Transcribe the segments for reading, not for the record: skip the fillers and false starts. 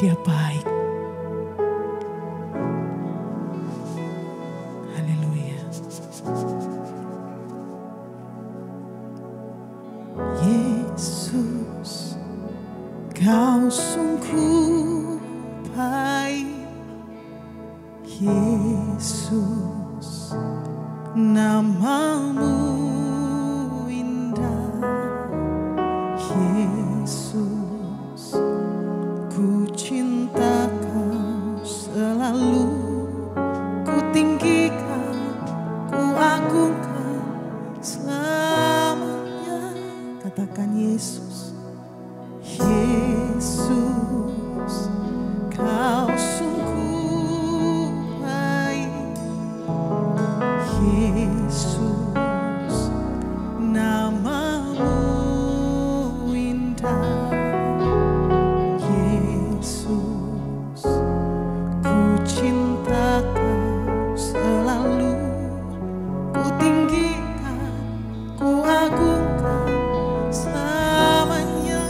Dia baik. Haleluya. Yesus, Kau sungguh baik. Yesus, nama-Mu indah. Yesus, ku cinta Kau selalu. Ku tinggikan, ku agungkan selamanya. Katakan Yesus. Yesus, Kau sungguh baik. Yesus, nama-Mu indah. Yesus, ku cinta Kau selalu. Ku tinggikan, ku agungkan selamanya.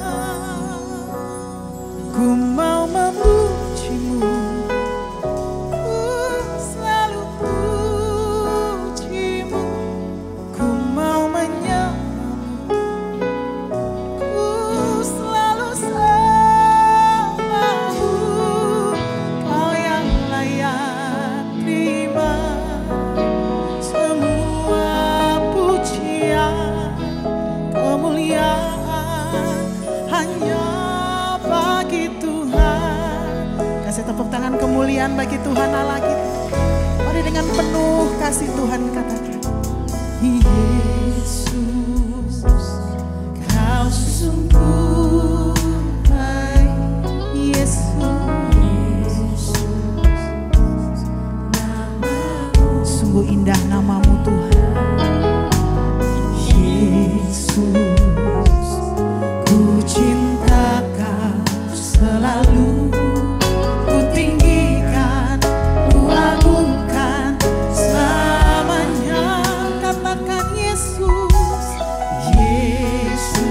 Ku mau memuji-Mu, ku selalu puji-Mu. Ku mau menyembah-Mu, ku selalu sembah-Mu. Kau yang layak terima semua pujian, kemuliaan hanya bagi Tuhan. Kasih tepuk tangan kemuliaan bagi Tuhan Allah kita. Mari dengan penuh kasih Tuhan katakan, Yesus, Kau sungguh baik. Yesus, sungguh indah nama-Mu Tuhan. Yesus, ku cinta Kau selalu. Ku tinggikan, ku agungkan selamanya. Katakan Yesus. Yesus,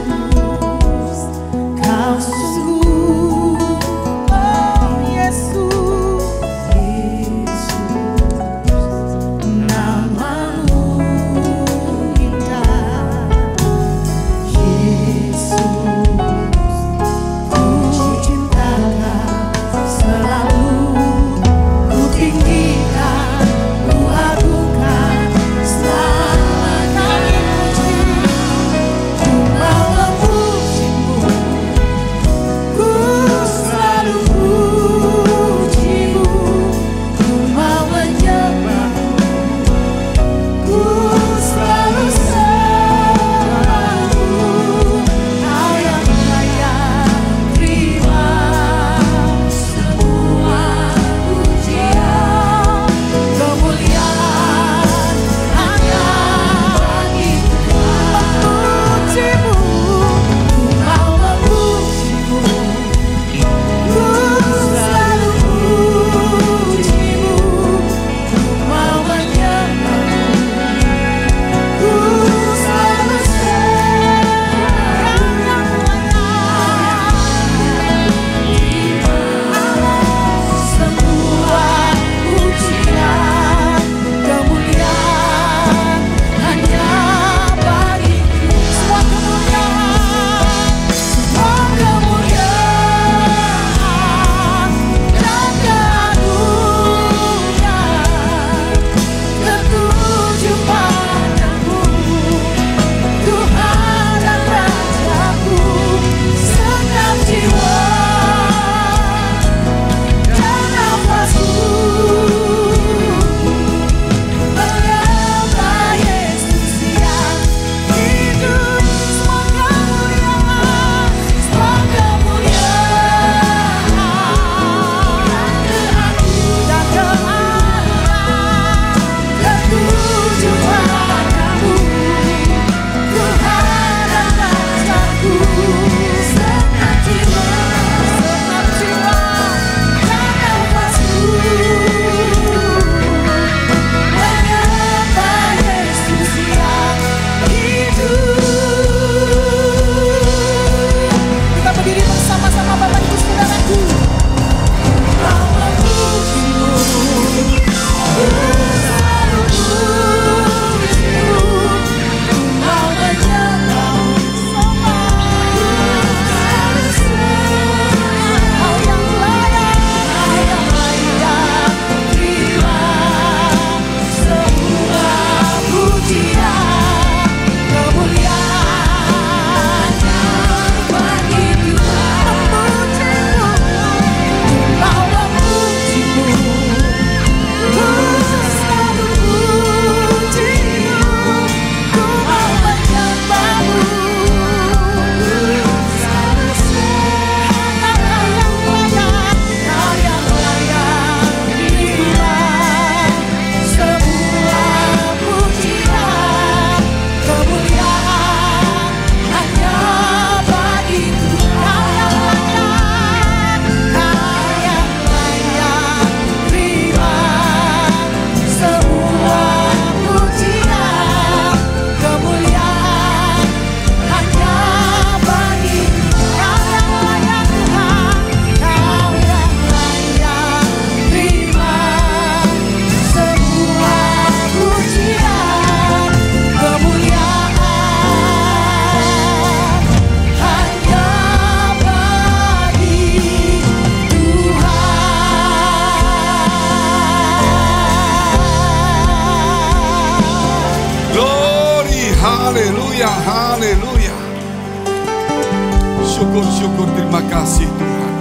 Syukur-syukur, terima kasih Tuhan.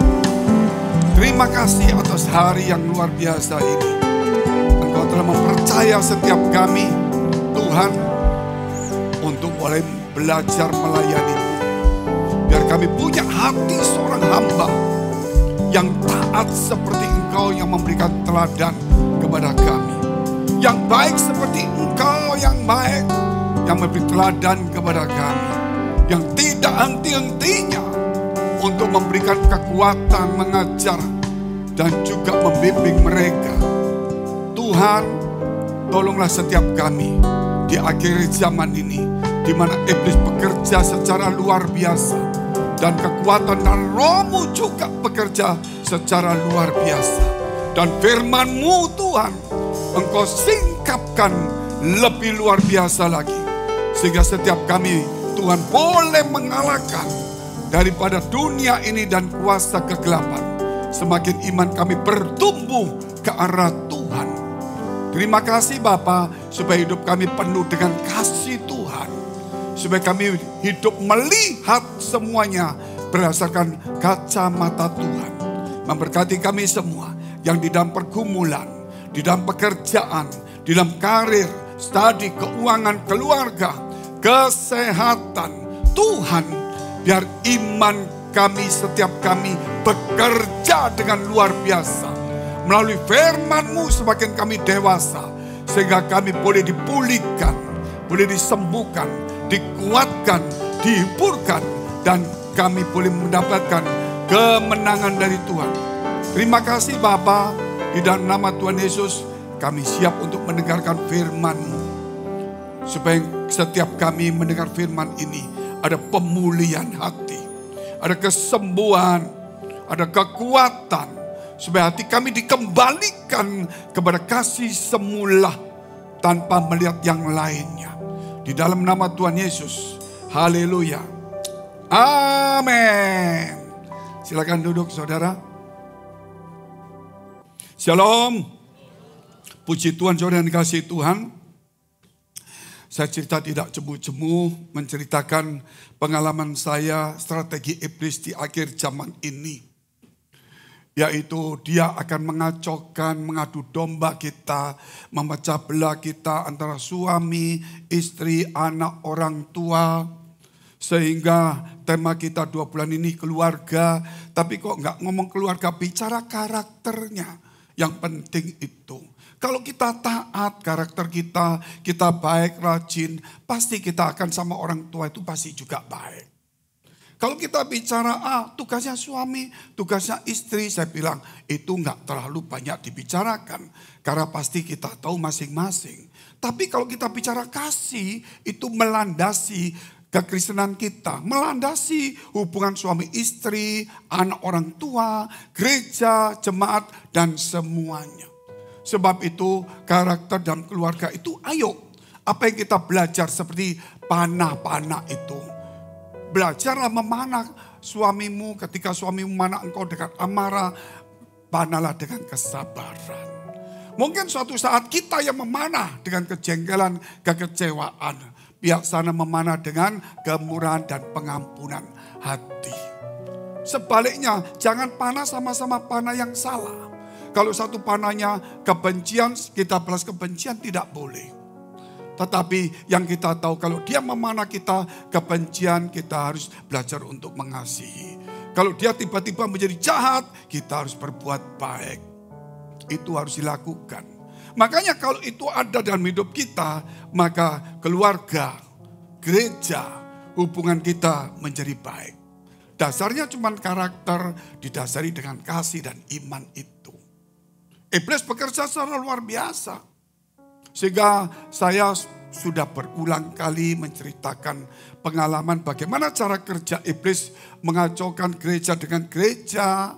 Terima kasih atas hari yang luar biasa ini. Engkau telah mempercaya setiap kami, Tuhan, untuk boleh belajar melayani-Mu. Biar kami punya hati seorang hamba yang taat seperti Engkau yang memberikan teladan kepada kami. Yang baik seperti Engkau yang baik, yang memberi teladan kepada kami. Yang tidak henti-hentinya untuk memberikan kekuatan mengajar dan juga membimbing mereka. Tuhan, tolonglah setiap kami di akhir zaman ini, di mana iblis bekerja secara luar biasa dan kekuatan dan Roh-Mu juga bekerja secara luar biasa. Dan firman-Mu Tuhan, Engkau singkapkan lebih luar biasa lagi, sehingga setiap kami Tuhan boleh mengalahkan daripada dunia ini dan kuasa kegelapan. Semakin iman kami bertumbuh ke arah Tuhan. Terima kasih Bapa, supaya hidup kami penuh dengan kasih Tuhan. Supaya kami hidup melihat semuanya berdasarkan kacamata Tuhan. Memberkati kami semua yang di dalam pergumulan, di dalam pekerjaan, di dalam karir, studi, keuangan, keluarga, kesehatan. Tuhan, biar iman kami, setiap kami bekerja dengan luar biasa. Melalui firman-Mu semakin kami dewasa, sehingga kami boleh dipulihkan, boleh disembuhkan, dikuatkan, dihiburkan, dan kami boleh mendapatkan kemenangan dari Tuhan. Terima kasih Bapa, di dalam nama Tuhan Yesus kami siap untuk mendengarkan firman-Mu. Supaya setiap kami mendengar firman ini ada pemulihan hati, ada kesembuhan, ada kekuatan. Supaya hati kami dikembalikan kepada kasih semula tanpa melihat yang lainnya. Di dalam nama Tuhan Yesus. Haleluya. Amin. Silakan duduk saudara. Shalom. Puji Tuhan saudara yang dikasihi Tuhan. Saya cerita tidak jemu-jemu menceritakan pengalaman saya strategi iblis di akhir zaman ini. Yaitu dia akan mengacaukan, mengadu domba kita, memecah belah kita antara suami, istri, anak, orang tua. Sehingga tema kita 2 bulan ini keluarga, tapi kok nggak ngomong keluarga, bicara karakternya. Yang penting itu. Kalau kita taat karakter kita baik, rajin, pasti kita akan sama orang tua itu pasti juga baik. Kalau kita bicara tugasnya suami, tugasnya istri, saya bilang itu nggak terlalu banyak dibicarakan. Karena pasti kita tahu masing-masing. Tapi kalau kita bicara kasih, itu melandasi kekristenan kita, melandasi hubungan suami istri, anak orang tua, gereja, jemaat, dan semuanya. Sebab itu karakter dalam keluarga itu ayo. Apa yang kita belajar seperti panah-panah itu. Belajarlah memanah suamimu ketika suamimu memanah engkau dengan amarah. Panahlah dengan kesabaran. Mungkin suatu saat kita yang memanah dengan kejengkelan, kekecewaan. Pihak sana memanah dengan kemurahan dan pengampunan hati. Sebaliknya jangan panah sama-sama panah yang salah. Kalau satu panahnya kebencian, kita balas kebencian tidak boleh. Tetapi yang kita tahu kalau dia memanah kita kebencian, kita harus belajar untuk mengasihi. Kalau dia tiba-tiba menjadi jahat, kita harus berbuat baik. Itu harus dilakukan. Makanya kalau itu ada dalam hidup kita, maka keluarga, gereja, hubungan kita menjadi baik. Dasarnya cuma karakter, didasari dengan kasih dan iman itu. Iblis bekerja secara luar biasa. Sehingga saya sudah berulang kali menceritakan pengalaman bagaimana cara kerja iblis mengacaukan gereja dengan gereja.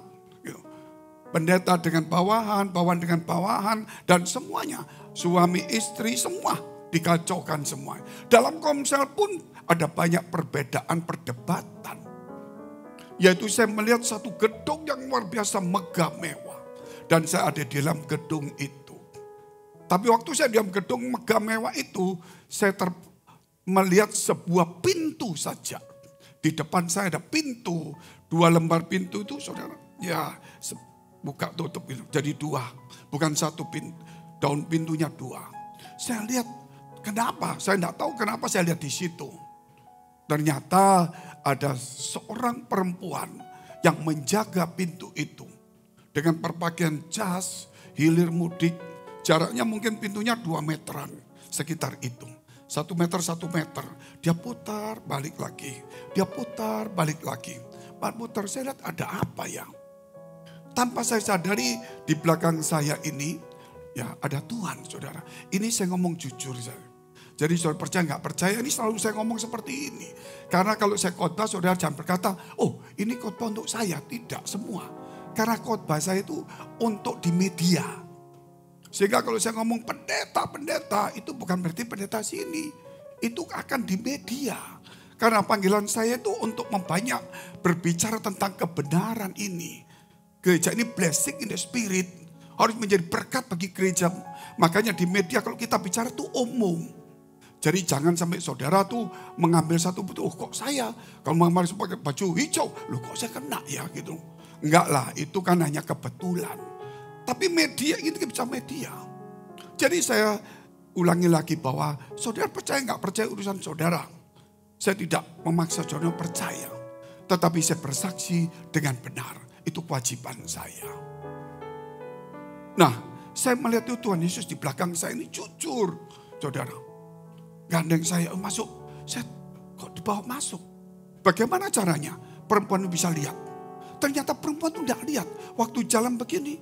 Pendeta dengan bawahan, bawahan dengan bawahan, dan semuanya. Suami, istri, semua dikacaukan semua. Dalam komsel pun ada banyak perbedaan, perdebatan. Yaitu saya melihat satu gedung yang luar biasa megah mewah. Dan saya ada di dalam gedung itu. Tapi waktu saya di dalam gedung megah mewah itu, saya melihat sebuah pintu saja. Di depan saya ada pintu. 2 lembar pintu itu saudara. Ya buka tutup itu. Jadi 2. Bukan 1 pintu. Daun pintunya 2. Saya lihat kenapa. Saya tidak tahu kenapa saya lihat di situ. Ternyata ada seorang perempuan yang menjaga pintu itu. Dengan berpakaian jas, hilir mudik. Jaraknya mungkin pintunya 2 meteran. Sekitar itu. 1 meter, 1 meter. Dia putar, balik lagi. Dia putar, balik lagi. Putar, saya lihat ada apa ya. Tanpa saya sadari di belakang saya ini, ya ada Tuhan saudara. Ini saya ngomong jujur saya. Jadi saudara percaya nggak percaya, ini selalu saya ngomong seperti ini. Karena kalau saya khotbah saudara jangan berkata, oh ini khotbah untuk saya. Tidak semua. Karena khotbah saya itu untuk di media. Sehingga kalau saya ngomong pendeta itu bukan berarti pendeta sini. Itu akan di media. Karena panggilan saya itu untuk membanyak berbicara tentang kebenaran ini. Gereja ini blessing in the spirit. Harus menjadi berkat bagi gereja. Makanya di media kalau kita bicara itu umum. Jadi jangan sampai saudara tuh mengambil satu betul, oh kok saya kalau mengambil pakai baju hijau, loh kok saya kena ya gitu. Enggak lah, itu kan hanya kebetulan. Tapi media ini bisa media. Jadi saya ulangi lagi bahwa saudara percaya nggak percaya urusan saudara. Saya tidak memaksa saudara percaya. Tetapi saya bersaksi dengan benar. Itu kewajiban saya. Nah, saya melihat itu Tuhan Yesus di belakang saya ini jujur, saudara. Gandeng saya masuk, saya kok dibawa masuk. Bagaimana caranya perempuan bisa lihat? Ternyata perempuan itu tidak lihat. Waktu jalan begini,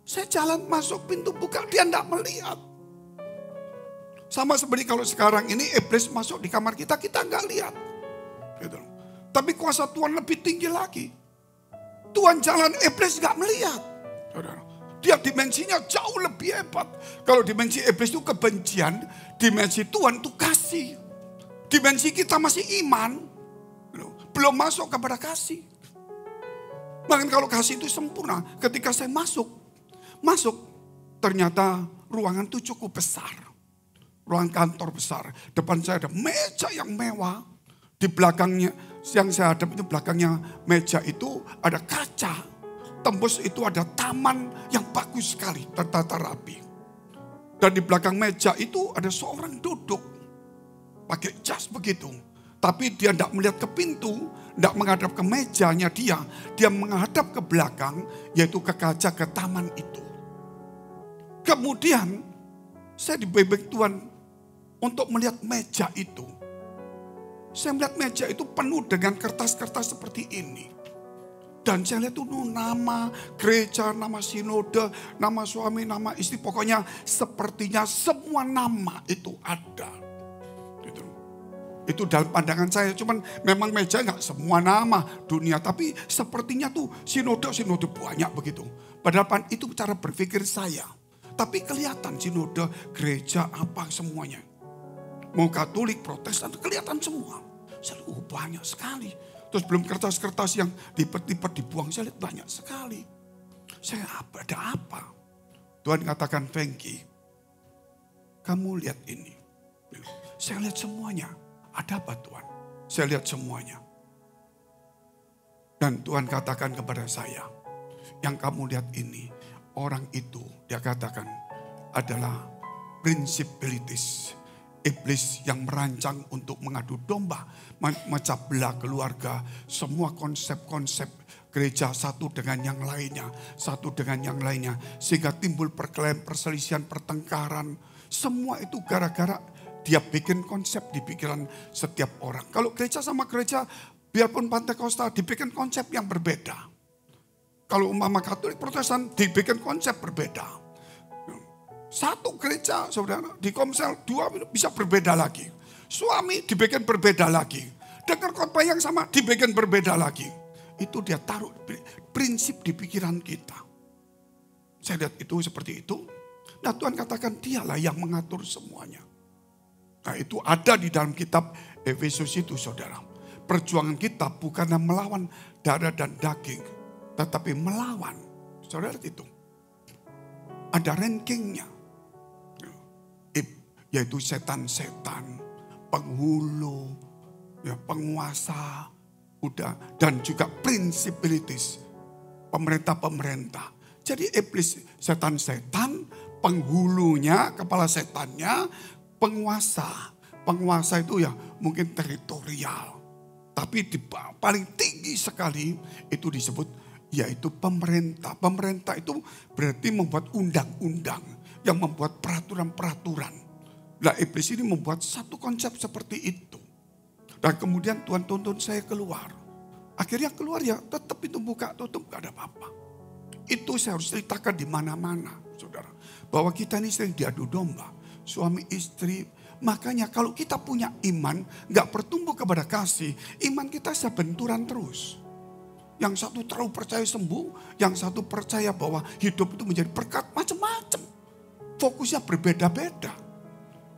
saya jalan masuk pintu buka, dia tidak melihat. Sama seperti kalau sekarang ini iblis masuk di kamar kita nggak lihat. Gitu. Tapi kuasa Tuhan lebih tinggi lagi. Tuhan jalan, iblis nggak melihat. Saudara. Dia dimensinya jauh lebih hebat. Kalau dimensi iblis itu kebencian, dimensi Tuhan itu kasih. Dimensi kita masih iman, belum masuk kepada kasih. Bahkan kalau kasih itu sempurna, ketika saya masuk, ternyata ruangan itu cukup besar. Ruang kantor besar. Depan saya ada meja yang mewah. Di belakangnya, yang saya hadap itu belakangnya meja itu ada kaca. Tembus itu ada taman yang bagus sekali, tertata rapi. Dan di belakang meja itu ada seorang duduk. Pakai jas begitu. Tapi dia tidak melihat ke pintu, tidak menghadap ke mejanya dia. Dia menghadap ke belakang, yaitu ke kaca ke taman itu. Kemudian saya dibimbing Tuhan untuk melihat meja itu. Saya melihat meja itu penuh dengan kertas-kertas seperti ini. Dan saya lihat itu nama gereja, nama sinode, nama suami, nama istri. Pokoknya sepertinya semua nama itu ada. Gitu. Itu dalam pandangan saya. Cuman memang meja nggak semua nama dunia. Tapi sepertinya tuh sinode banyak begitu. Padahal itu cara berpikir saya. Tapi kelihatan sinode, gereja, apa semuanya. Mau Katolik, Protestan, kelihatan semua. Saya lihat, banyak sekali. Terus belum kertas-kertas yang dipet-dipet dibuang. Saya lihat banyak sekali. Saya ada apa? Tuhan katakan, Fengki, kamu lihat ini. Saya lihat semuanya. Ada apa Tuhan? Saya lihat semuanya. Dan Tuhan katakan kepada saya, yang kamu lihat ini, orang itu, dia katakan, adalah principalities. Iblis yang merancang untuk mengadu domba, memecah belah keluarga, semua konsep-konsep gereja satu dengan yang lainnya, sehingga timbul perkelahian, perselisihan, pertengkaran. Semua itu gara-gara dia bikin konsep di pikiran setiap orang. Kalau gereja sama gereja, biarpun Pentakosta dibikin konsep yang berbeda. Kalau umpama Katolik, Protestan dibikin konsep berbeda. Satu gereja, saudara, di Komsel 2 bisa berbeda lagi. Suami dibikin berbeda lagi. Dengar khotbah yang sama dibikin berbeda lagi. Itu dia taruh prinsip di pikiran kita. Saya lihat itu seperti itu. Nah Tuhan katakan dialah yang mengatur semuanya. Nah itu ada di dalam kitab Efesus itu saudara. Perjuangan kita bukan melawan darah dan daging. Tetapi melawan. Saudara itu. Ada rankingnya. Yaitu setan-setan, penghulu, ya, penguasa, Udah, dan juga principalities, pemerintah-pemerintah. Jadi iblis, setan-setan, penghulunya, kepala setannya, penguasa. Penguasa itu ya mungkin teritorial. Tapi di paling tinggi sekali itu disebut yaitu pemerintah. Pemerintah itu berarti membuat undang-undang, yang membuat peraturan-peraturan. Nah, iblis ini membuat satu konsep seperti itu. Dan kemudian Tuhan tuntun saya keluar. Akhirnya keluar ya tetap itu buka tutup gak ada apa-apa. Itu saya harus ceritakan di mana-mana, saudara. Bahwa kita ini sering diadu domba. Suami istri. Makanya kalau kita punya iman gak bertumbuh kepada kasih. Iman kita bisa benturan terus. Yang satu terlalu percaya sembuh. Yang satu percaya bahwa hidup itu menjadi berkat macam-macam. Fokusnya berbeda-beda.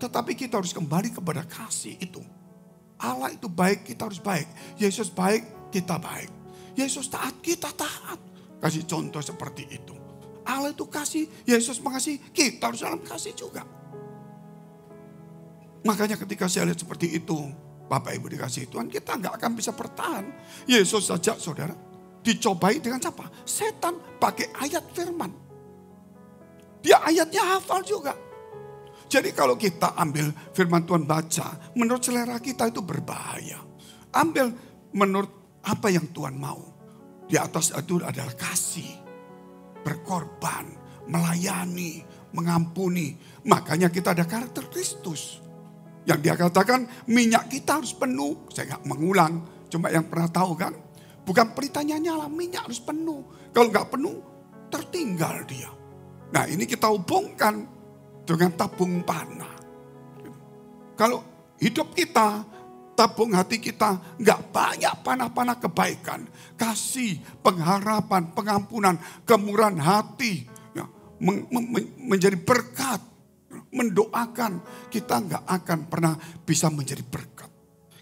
Tetapi kita harus kembali kepada kasih itu. Allah itu baik, kita harus baik. Yesus baik, kita baik. Yesus taat, kita taat. Kasih contoh seperti itu. Allah itu kasih, Yesus mengasihi, kita harus dalam kasih juga. Makanya ketika saya lihat seperti itu, Bapak Ibu dikasih Tuhan, kita nggak akan bisa bertahan. Yesus saja saudara, dicobai dengan siapa? Setan pakai ayat firman. Dia ayatnya hafal juga. Jadi kalau kita ambil firman Tuhan baca, menurut selera kita itu berbahaya. Ambil menurut apa yang Tuhan mau. Di atas itu adalah kasih, berkorban, melayani, mengampuni. Makanya kita ada karakter Kristus. Yang dia katakan minyak kita harus penuh. Saya nggak mengulang, cuma yang pernah tahu kan. Bukan peritanya nyala, minyak harus penuh. Kalau nggak penuh, tertinggal dia. Nah ini kita hubungkan dengan tabung panah. Kalau hidup kita, tabung hati kita nggak banyak panah-panah kebaikan, kasih, pengharapan, pengampunan, kemurahan hati, ya, menjadi berkat, mendoakan, kita nggak akan pernah bisa menjadi berkat.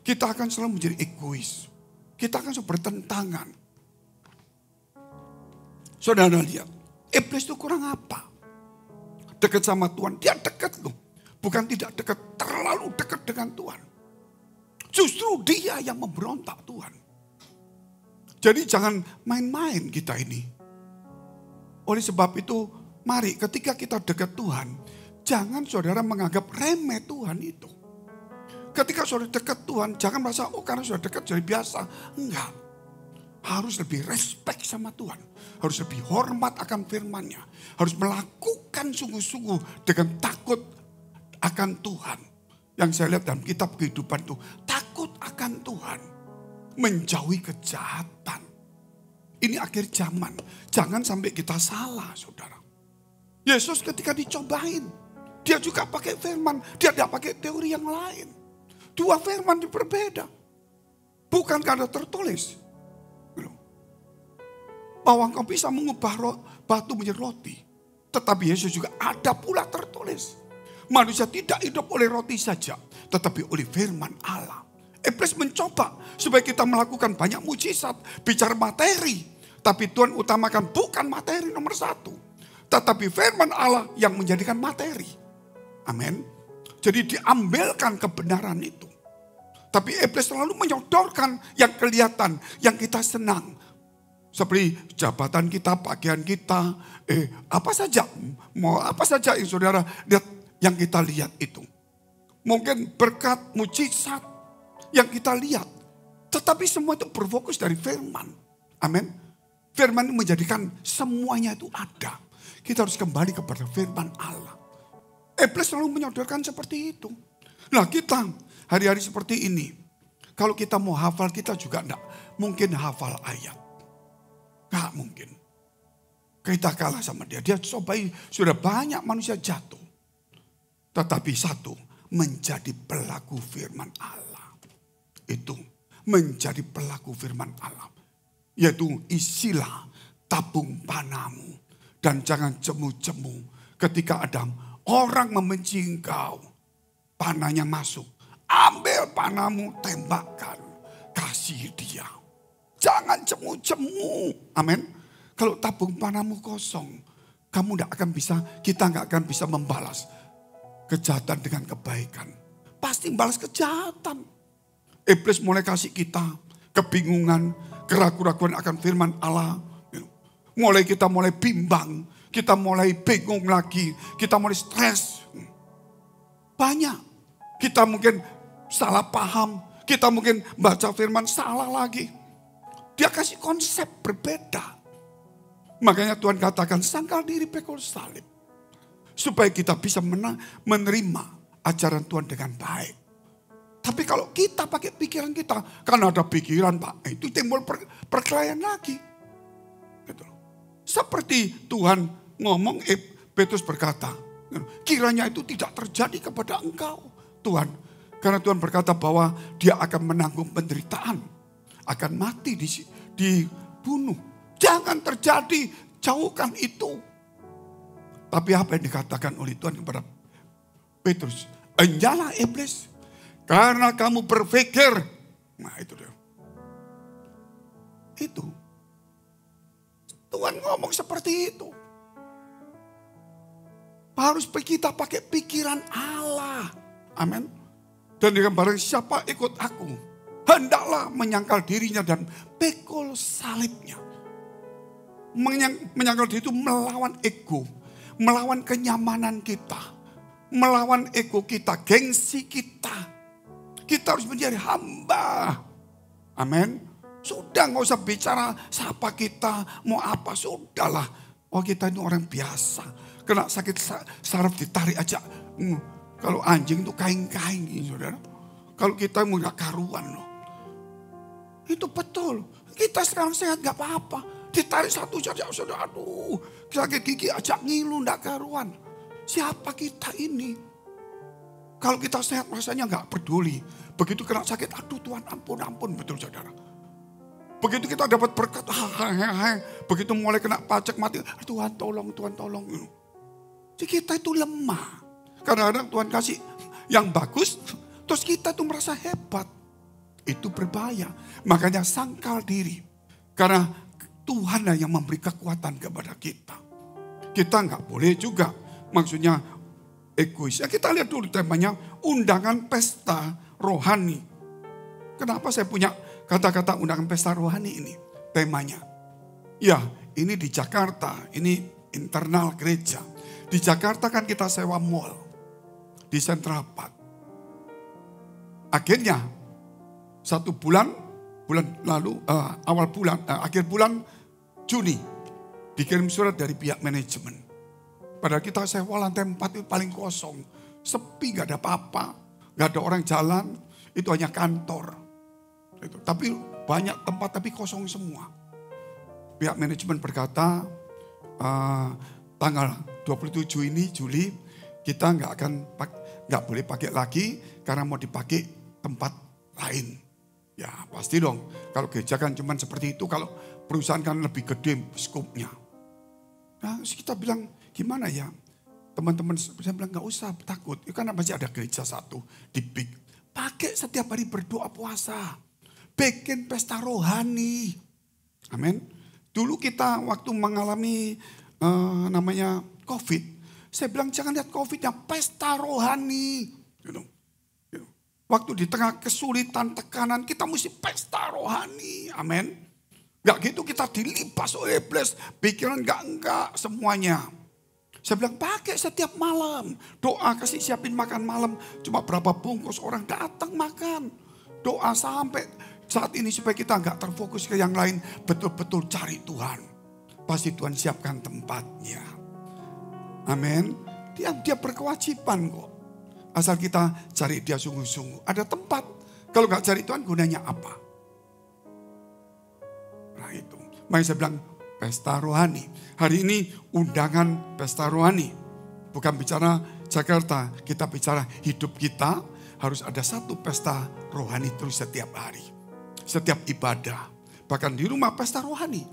Kita akan selalu menjadi egois. Kita akan selalu bertentangan. Saudara lihat, iblis itu kurang apa? Dekat sama Tuhan, dia dekat loh. Bukan tidak dekat, terlalu dekat dengan Tuhan. Justru dia yang memberontak Tuhan. Jadi jangan main-main kita ini. Oleh sebab itu, mari ketika kita dekat Tuhan, jangan saudara menganggap remeh Tuhan itu. Ketika saudara dekat Tuhan, jangan merasa, oh karena sudah dekat jadi biasa. Enggak. Harus lebih respect sama Tuhan. Harus lebih hormat akan firman-Nya. Harus melakukan sungguh-sungguh dengan takut akan Tuhan. Yang saya lihat dalam kitab kehidupan itu, takut akan Tuhan. Menjauhi kejahatan. Ini akhir zaman. Jangan sampai kita salah, saudara. Yesus ketika dicobain, dia juga pakai firman. Dia tidak pakai teori yang lain. Dua firman itu berbeda. Bukan karena tertulis. Bahwa engkau bisa mengubah batu menjadi roti. Tetapi Yesus juga ada pula tertulis. Manusia tidak hidup oleh roti saja. Tetapi oleh firman Allah. Iblis mencoba supaya kita melakukan banyak mujizat. Bicara materi. Tapi Tuhan utamakan bukan materi nomor satu. Tetapi firman Allah yang menjadikan materi. Amin. Jadi diambilkan kebenaran itu. Tapi iblis selalu menyodorkan yang kelihatan. Yang kita senang. Seperti jabatan kita, pakaian kita, apa saja. Mau apa saja yang saudara lihat, yang kita lihat itu. Mungkin berkat, mujizat yang kita lihat. Tetapi semua itu berfokus dari firman. Amin. Firman menjadikan semuanya itu ada. Kita harus kembali kepada firman Allah. Iblis selalu menyodorkan seperti itu. Nah kita hari-hari seperti ini. Kalau kita mau hafal, kita juga enggak mungkin hafal ayat. Gak mungkin. Kita kalah sama dia. Dia cobai sudah banyak manusia jatuh. Tetapi satu, menjadi pelaku firman Allah. Itu menjadi pelaku firman Allah. Yaitu isilah tabung panahmu. Dan jangan jemu-jemu ketika ada orang membenci engkau. Panahnya masuk. Ambil panahmu, tembakkan. Kasih dia. Jangan jemu-jemu. Amin. Kalau tabung panahmu kosong, kamu tidak akan bisa, kita nggak akan bisa membalas kejahatan dengan kebaikan. Pasti membalas kejahatan. Iblis mulai kasih kita kebingungan, keraguan-keraguan akan firman Allah. Kita mulai bimbang, kita mulai bingung lagi, kita mulai stres. Banyak. Kita mungkin salah paham, kita mungkin baca firman salah lagi. Dia kasih konsep berbeda. Makanya Tuhan katakan sangkal diri pikul salib. Supaya kita bisa menerima ajaran Tuhan dengan baik. Tapi kalau kita pakai pikiran kita, kan ada pikiran Pak, itu timbul perkelahian lagi. Gitu. Seperti Tuhan ngomong, Petrus berkata, kiranya itu tidak terjadi kepada engkau Tuhan. Karena Tuhan berkata bahwa dia akan menanggung penderitaan, akan mati dibunuh. Jangan terjadi, jauhkan itu. Tapi apa yang dikatakan oleh Tuhan kepada Petrus? Enjalah iblis, karena kamu berpikir. Nah itu dia. Itu. Tuhan ngomong seperti itu. Harus kita pakai pikiran Allah. Amin. Dan dengan barang siapa ikut aku, hendaklah menyangkal dirinya dan pikul salibnya. Menyangkal diri itu melawan ego, melawan kenyamanan kita, melawan ego kita, gengsi kita. Kita harus menjadi hamba. Amin. Sudah nggak usah bicara siapa kita, mau apa, sudahlah. Oh kita ini orang biasa. Kena sakit saraf ditarik aja. Kalau anjing itu kain-kain, saudara. Kalau kita mau nggak karuan loh. Itu betul. Kita sekarang sehat nggak apa-apa. Ditarik satu saja, saudara. Aduh, sakit gigi aja ngilu nggak karuan. Siapa kita ini? Kalau kita sehat rasanya nggak peduli. Begitu kena sakit, aduh Tuhan ampun, betul saudara. Begitu kita dapat berkat, begitu mulai kena pajak mati, Tuhan tolong. Jadi kita itu lemah. Kadang-kadang Tuhan kasih yang bagus, terus kita tuh merasa hebat. Itu berbahaya. Makanya sangkal diri. Karena Tuhan yang memberi kekuatan kepada kita. Kita nggak boleh juga, maksudnya egois. Ya kita lihat dulu temanya, undangan pesta rohani. Kenapa saya punya kata-kata undangan pesta rohani ini? Temanya. Ya ini di Jakarta, ini internal gereja. Di Jakarta kan kita sewa mall di Central Park. Akhirnya akhir bulan Juni dikirim surat dari pihak manajemen. Padahal kita sewa lantai 4 itu paling kosong, sepi, gak ada apa-apa, gak ada orang jalan, itu hanya kantor. Tapi banyak tempat tapi kosong semua. Pihak manajemen berkata tanggal 27 ini Juli kita nggak boleh pakai lagi karena mau dipakai tempat lain. Ya pasti dong, kalau gereja kan cuma seperti itu, kalau perusahaan kan lebih gede skopnya. Nah kita bilang gimana ya, teman-teman saya bilang nggak usah takut, itu kan masih ada gereja satu di Big. Pakai setiap hari berdoa puasa, bikin pesta rohani. Amin. Dulu kita waktu mengalami namanya COVID, saya bilang jangan lihat COVID yang pesta rohani. Waktu di tengah kesulitan, tekanan, kita mesti pesta rohani. Amin. Gak gitu kita dilipas oleh iblis, pikiran enggak semuanya. Saya bilang pakai setiap malam. Doa kasih siapin makan malam. Cuma berapa bungkus orang datang makan. Doa sampai saat ini supaya kita enggak terfokus ke yang lain. Betul-betul cari Tuhan. Pasti Tuhan siapkan tempatnya. Amin. Dia berkewajiban kok. Asal kita cari dia sungguh-sungguh. Ada tempat. Kalau gak cari Tuhan gunanya apa? Nah itu. Makanya saya bilang pesta rohani. Hari ini undangan pesta rohani. Bukan bicara Jakarta. Kita bicara hidup kita. Harus ada satu pesta rohani terus setiap hari. Setiap ibadah. Bahkan di rumah pesta rohani.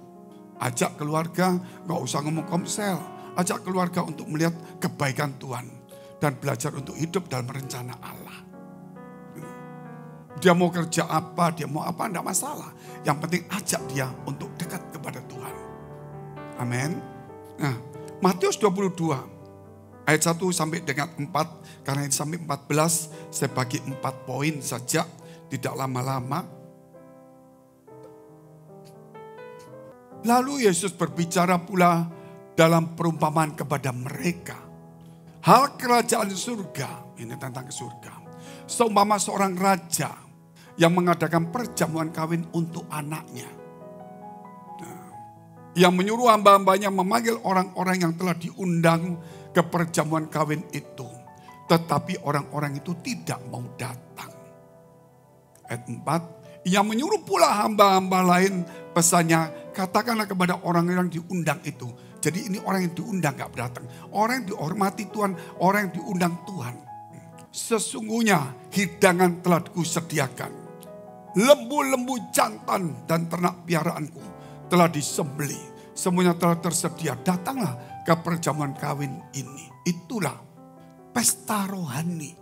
Ajak keluarga, gak usah ngomong komsel. Ajak keluarga untuk melihat kebaikan Tuhan. Dan belajar untuk hidup dalam rencana Allah. Dia mau kerja apa, dia mau apa, enggak masalah. Yang penting ajak dia untuk dekat kepada Tuhan. Amin. Nah, Matius 22 ayat 1 sampai dengan 4. Karena ini sampai 14, saya bagi 4 poin saja. Tidak lama-lama. Lalu Yesus berbicara pula dalam perumpamaan kepada mereka. Hal kerajaan surga, ini tentang surga. Seumpama seorang raja yang mengadakan perjamuan kawin untuk anaknya. Yang menyuruh hamba-hambanya memanggil orang-orang yang telah diundang ke perjamuan kawin itu. Tetapi orang-orang itu tidak mau datang. Ayat 4, ia menyuruh pula hamba-hamba lain, pesannya, katakanlah kepada orang yang diundang itu. Jadi ini orang yang diundang gak datang. Orang yang dihormati Tuhan, orang yang diundang Tuhan. Sesungguhnya hidangan telah kusediakan. Lembu-lembu jantan dan ternak piaraanku telah disembelih. Semuanya telah tersedia. Datanglah ke perjamuan kawin ini. Itulah pesta rohani.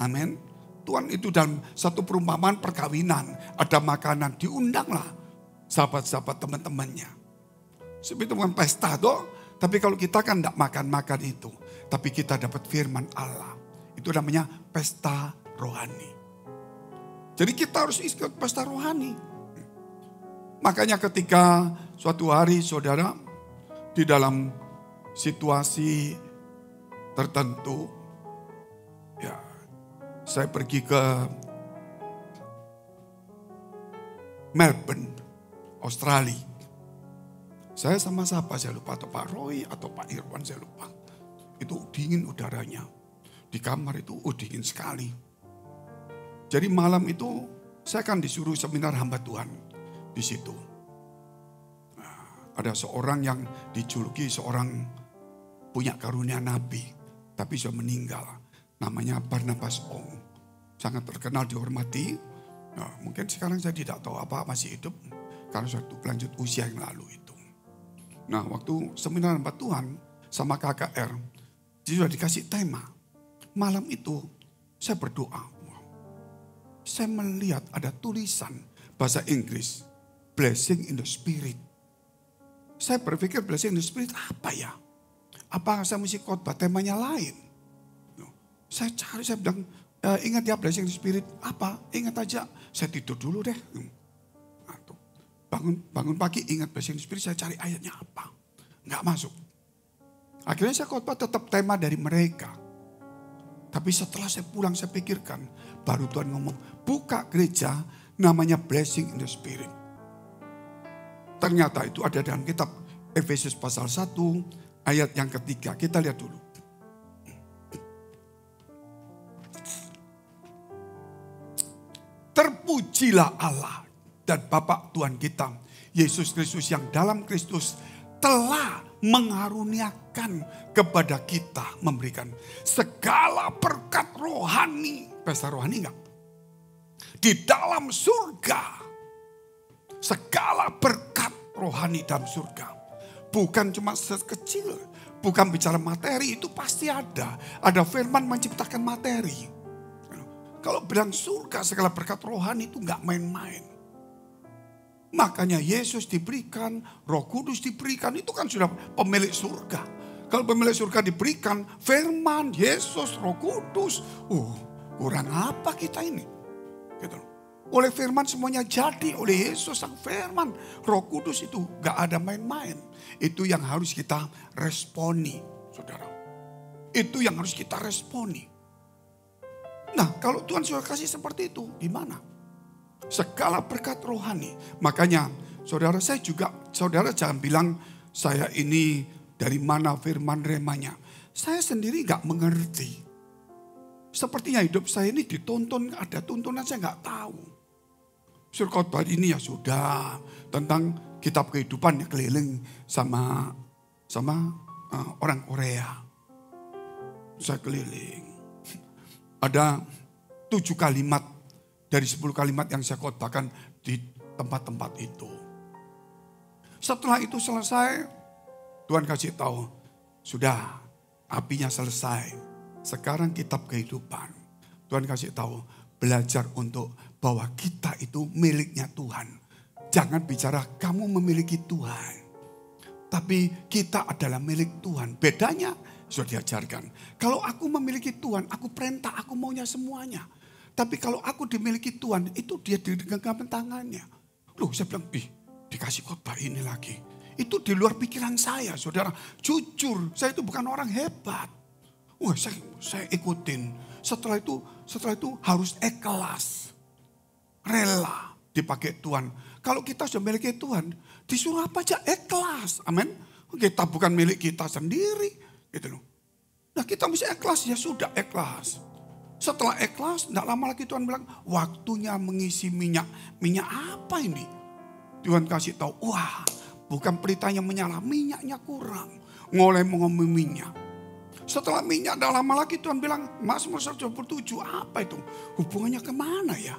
Amin. Tuhan itu dalam satu perumpamaan perkawinan. Ada makanan, diundanglah sahabat-sahabat teman-temannya. Seperti bukan pesta toh. Tapi kalau kita kan tidak makan-makan itu. Tapi kita dapat firman Allah. Itu namanya pesta rohani. Jadi kita harus ikut pesta rohani. Makanya ketika suatu hari saudara di dalam situasi tertentu, ya saya pergi ke Melbourne, Australia. Saya sama siapa saya lupa, atau Pak Roy atau Pak Irwan saya lupa. Itu dingin udaranya. Di kamar itu dingin sekali. Jadi malam itu saya akan disuruh seminar hamba Tuhan di situ. Nah, ada seorang yang dijuluki seorang punya karunia nabi, tapi sudah meninggal. Namanya Barnabas Ong. Sangat terkenal, dihormati. Nah, mungkin sekarang saya tidak tahu apa masih hidup karena suatu lanjut usia yang lalu itu. Nah, waktu seminar hamba Tuhan sama KKR, dia sudah dikasih tema. Malam itu saya berdoa. Saya melihat ada tulisan bahasa Inggris, blessing in the spirit. Saya berpikir blessing in the spirit apa ya? Apa saya mesti khotbah temanya lain? Saya cari, saya bilang, ingat ya blessing in the spirit apa? Ingat aja, saya tidur dulu deh. Bangun pagi ingat blessing in the spirit, saya cari ayatnya apa. Nggak masuk. Akhirnya saya khotbah tetap tema dari mereka. Tapi setelah saya pulang saya pikirkan, baru Tuhan ngomong, buka gereja namanya blessing in the spirit. Ternyata itu ada dalam kitab Efesus pasal 1 ayat yang ketiga. Kita lihat dulu. Terpujilah Allah dan Bapa Tuhan kita, Yesus Kristus, yang dalam Kristus telah mengaruniakan kepada kita, memberikan segala berkat rohani. Pesta rohani enggak? Di dalam surga. Segala berkat rohani dalam surga. Bukan cuma sekecil. Bukan bicara materi, itu pasti ada. Ada firman menciptakan materi. Kalau bilang surga, segala berkat rohani itu enggak main-main. Makanya Yesus diberikan, Roh Kudus diberikan, itu kan sudah pemilik surga. Kalau pemilik surga diberikan firman, Yesus, Roh Kudus, kurang apa kita ini? Gitu. Oleh firman semuanya jadi, oleh Yesus sang firman. Roh Kudus itu gak ada main-main. Itu yang harus kita responi, saudara. Itu yang harus kita responi. Nah, kalau Tuhan sudah kasih seperti itu, gimana? Segala berkat rohani. Makanya saudara jangan bilang saya ini dari mana firman remanya. Saya sendiri gak mengerti. Sepertinya hidup saya ini ditonton, ada tuntunan saya gak tahu. Sur khotbah ini ya sudah tentang kitab kehidupan yang keliling sama orang Korea. Saya keliling. Ada 7 kalimat dari 10 kalimat yang saya khotbahkan di tempat-tempat itu. Setelah itu selesai, Tuhan kasih tahu, sudah apinya selesai. Sekarang kitab kehidupan. Tuhan kasih tahu, belajar untuk bahwa kita itu miliknya Tuhan. Jangan bicara kamu memiliki Tuhan. Tapi kita adalah milik Tuhan. Bedanya sudah diajarkan. Kalau aku memiliki Tuhan, aku perintah, aku maunya semuanya. Tapi kalau aku dimiliki Tuhan, itu dia digenggam tangannya. Loh, saya bilang, dikasih khotbah ini lagi. Itu di luar pikiran saya, saudara. Jujur, saya itu bukan orang hebat. Wah, saya ikutin. Setelah itu harus ikhlas. Rela dipakai Tuhan. Kalau kita sudah miliki Tuhan, disuruh apa aja ikhlas. Amin. Kita bukan milik kita sendiri. Gitu loh. Nah kita mesti ikhlas, ya sudah ikhlas. Setelah ikhlas, tidak lama lagi Tuhan bilang, waktunya mengisi minyak. Minyak apa ini? Tuhan kasih tahu, wah bukan peritanya menyala, minyaknya kurang. Mulai mengambil minyak. Setelah minyak, tidak lama lagi Tuhan bilang, Mazmur 127, apa itu? Hubungannya kemana ya?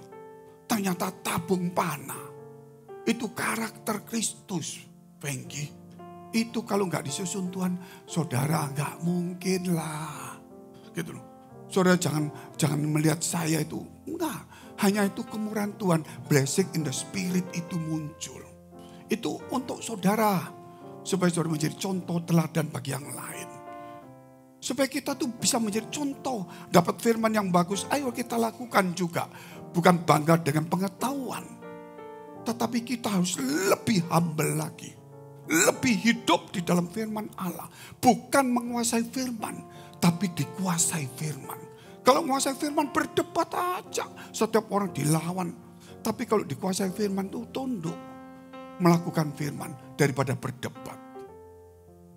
Ternyata tabung panah. Itu karakter Kristus, Pengki. Itu kalau nggak disusun Tuhan, saudara nggak mungkin lah. Gitu loh. Saudara jangan melihat saya itu. Enggak, hanya itu kemurahan Tuhan. Blessing in the spirit itu muncul. Itu untuk saudara. Supaya saudara menjadi contoh teladan bagi yang lain. Supaya kita tuh bisa menjadi contoh. Dapat firman yang bagus, ayo kita lakukan juga. Bukan bangga dengan pengetahuan. Tetapi kita harus lebih humble lagi. Lebih hidup di dalam firman Allah. Bukan menguasai firman, tapi dikuasai firman. Kalau menguasai firman berdebat aja. Setiap orang dilawan. Tapi kalau dikuasai firman itu tunduk. Melakukan firman daripada berdebat.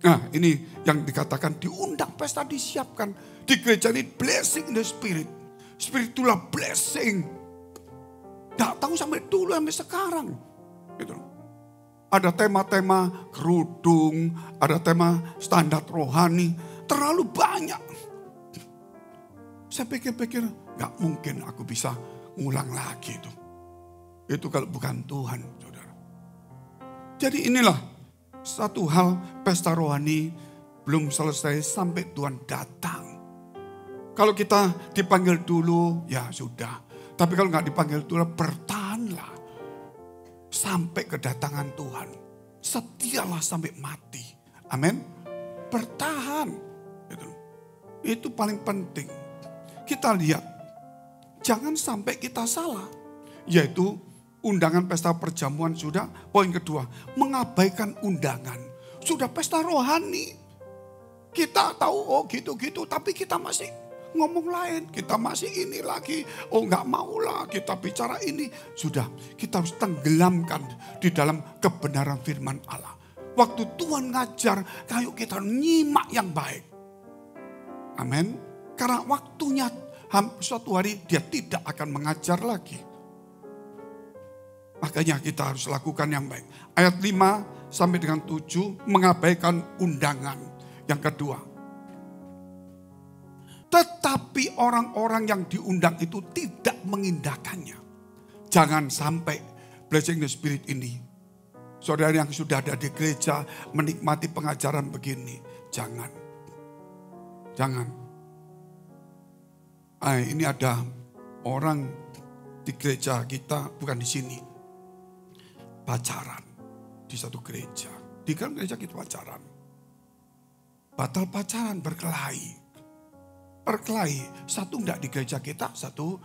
Nah ini yang dikatakan diundang pesta disiapkan. Di gereja ini blessing in the spirit. Spirit itulah blessing. Tidak tahu sampai dulu sampai sekarang. Gitu loh. Ada tema-tema kerudung, ada tema standar rohani, terlalu banyak. Saya pikir-pikir, gak mungkin aku bisa ngulang lagi itu. Itu kalau bukan Tuhan, saudara. Jadi inilah satu hal pesta rohani belum selesai sampai Tuhan datang. Kalau kita dipanggil dulu, ya sudah. Tapi kalau gak dipanggil dulu, bertahanlah. Sampai kedatangan Tuhan. Setialah sampai mati. Amin. Bertahan. Itu paling penting. Kita lihat. Jangan sampai kita salah. Yaitu undangan pesta perjamuan sudah. Poin kedua. Mengabaikan undangan. Sudah pesta rohani. Kita tahu oh gitu-gitu. Tapi kita masih ngomong lain, kita masih ini lagi, oh nggak mau lah kita bicara ini. Sudah, kita harus tenggelamkan di dalam kebenaran firman Allah. Waktu Tuhan ngajar, ayo kita nyimak yang baik. Amin. Karena waktunya suatu hari dia tidak akan mengajar lagi. Makanya kita harus lakukan yang baik. Ayat 5 sampai dengan 7 mengabaikan undangan. Yang kedua, tetapi orang-orang yang diundang itu tidak mengindahkannya. Jangan sampai blessing the spirit ini. Saudara yang sudah ada di gereja menikmati pengajaran begini. Jangan. Ini ada orang di gereja kita, bukan di sini. Pacaran di satu gereja. Di kan gereja kita pacaran. Batal pacaran, berkelahi. Satu enggak di gereja kita, satu.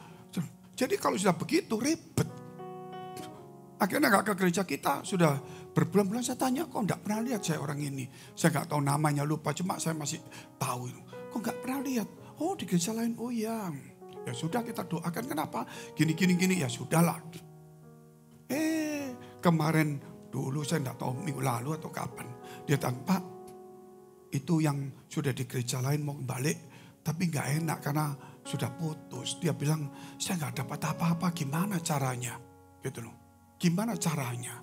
Jadi kalau sudah begitu ribet. Akhirnya enggak ke gereja kita, sudah berbulan-bulan saya tanya, kok enggak pernah lihat saya orang ini. Saya enggak tahu namanya, lupa, cuma saya masih tahu. Kok enggak pernah lihat? Oh di gereja lain, oh ya. Ya sudah kita doakan, kenapa? Gini, ya sudahlah. Kemarin dulu saya enggak tahu minggu lalu atau kapan. Dia bilang, Pak, itu yang sudah di gereja lain mau balik. Tapi gak enak karena sudah putus. Dia bilang, saya gak dapat apa-apa, gimana caranya? Gitu loh. Gimana caranya?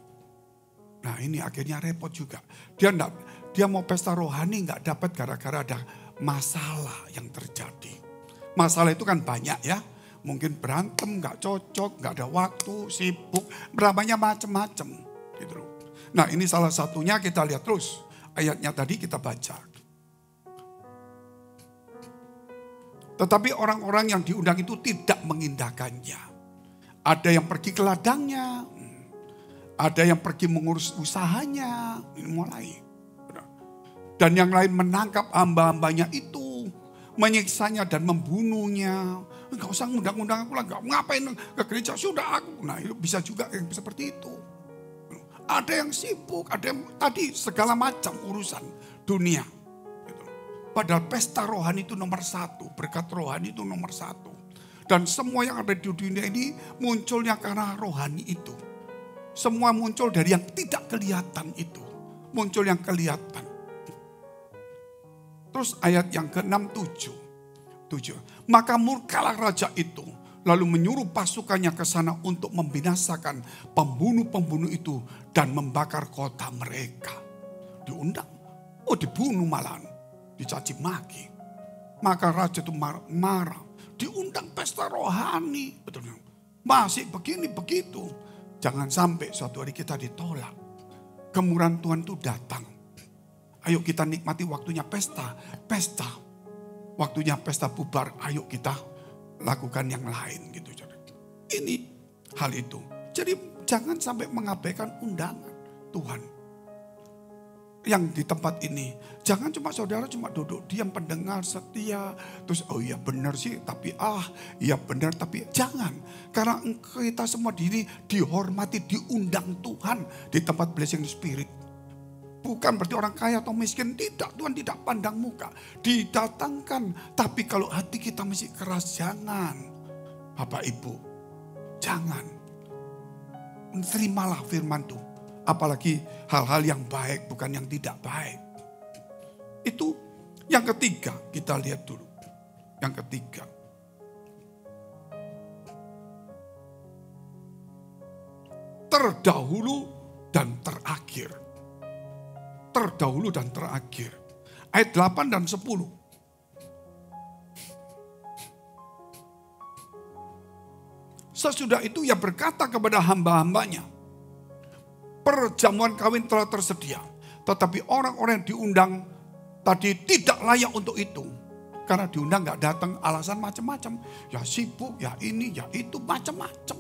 Nah ini akhirnya repot juga. Dia mau pesta rohani gak dapat gara-gara ada masalah yang terjadi. Masalah itu kan banyak ya. Mungkin berantem, gak cocok, gak ada waktu, sibuk. Beramanya macam-macam. Gitu loh. Nah ini salah satunya, kita lihat terus. Ayatnya tadi kita baca. Tetapi orang-orang yang diundang itu tidak mengindahkannya. Ada yang pergi ke ladangnya. Ada yang pergi mengurus usahanya. Ini mulai. Dan yang lain menangkap hamba-hambanya itu. Menyiksanya dan membunuhnya. Enggak usah ngundang-undang aku lah. Ngapain ke gereja? Sudah aku. Nah itu bisa juga yang seperti itu. Ada yang sibuk, ada yang tadi segala macam urusan dunia. Gitu. Padahal pesta rohani itu nomor satu, berkat rohani itu nomor satu. Dan semua yang ada di dunia ini munculnya karena rohani itu. Semua muncul dari yang tidak kelihatan itu. Muncul yang kelihatan. Terus ayat yang ke-6, 7. Maka murkalah raja itu. Lalu menyuruh pasukannya ke sana untuk membinasakan pembunuh-pembunuh itu dan membakar kota mereka. Diundang, dibunuh malahan, dicaci maki. Maka raja itu marah, diundang pesta rohani. Betul, masih begini begitu. Jangan sampai suatu hari kita ditolak. Kemurahan Tuhan itu datang. Ayo kita nikmati waktunya pesta. Waktunya pesta bubar, ayo kita lakukan yang lain gitu. Ini hal itu. Jadi jangan sampai mengabaikan undangan Tuhan. Yang di tempat ini. Jangan cuma saudara cuma duduk diam pendengar setia. Terus iya benar sih tapi iya benar tapi jangan. Karena kita semua dihormati, diundang Tuhan di tempat blessing spirit. Bukan berarti orang kaya atau miskin. Tidak, Tuhan tidak pandang muka. Didatangkan. Tapi kalau hati kita masih keras, jangan. Bapak Ibu, jangan. Terimalah firman Tuhan. Apalagi hal-hal yang baik, bukan yang tidak baik. Itu yang ketiga, kita lihat dulu. Yang ketiga. Terdahulu dan terakhir. Terdahulu dan terakhir. Ayat 8 dan 10. Sesudah itu ia berkata kepada hamba-hambanya, perjamuan kawin telah tersedia. Tetapi orang-orang yang diundang tadi tidak layak untuk itu. Karena diundang gak datang, alasan macam-macam. Ya sibuk, ya ini, ya itu, macam-macam.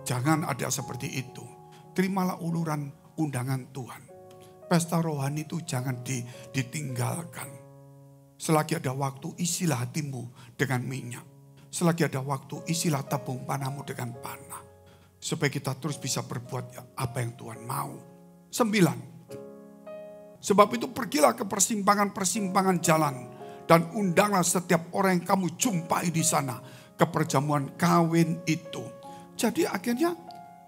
Jangan ada seperti itu. Terimalah uluran undangan Tuhan. Pesta rohani itu jangan ditinggalkan. Selagi ada waktu isilah hatimu dengan minyak. Selagi ada waktu isilah tabung panahmu dengan panah. Supaya kita terus bisa berbuat apa yang Tuhan mau. 9. Sebab itu pergilah ke persimpangan-persimpangan jalan. Dan undanglah setiap orang yang kamu jumpai di sana. Ke perjamuan kawin itu. Jadi akhirnya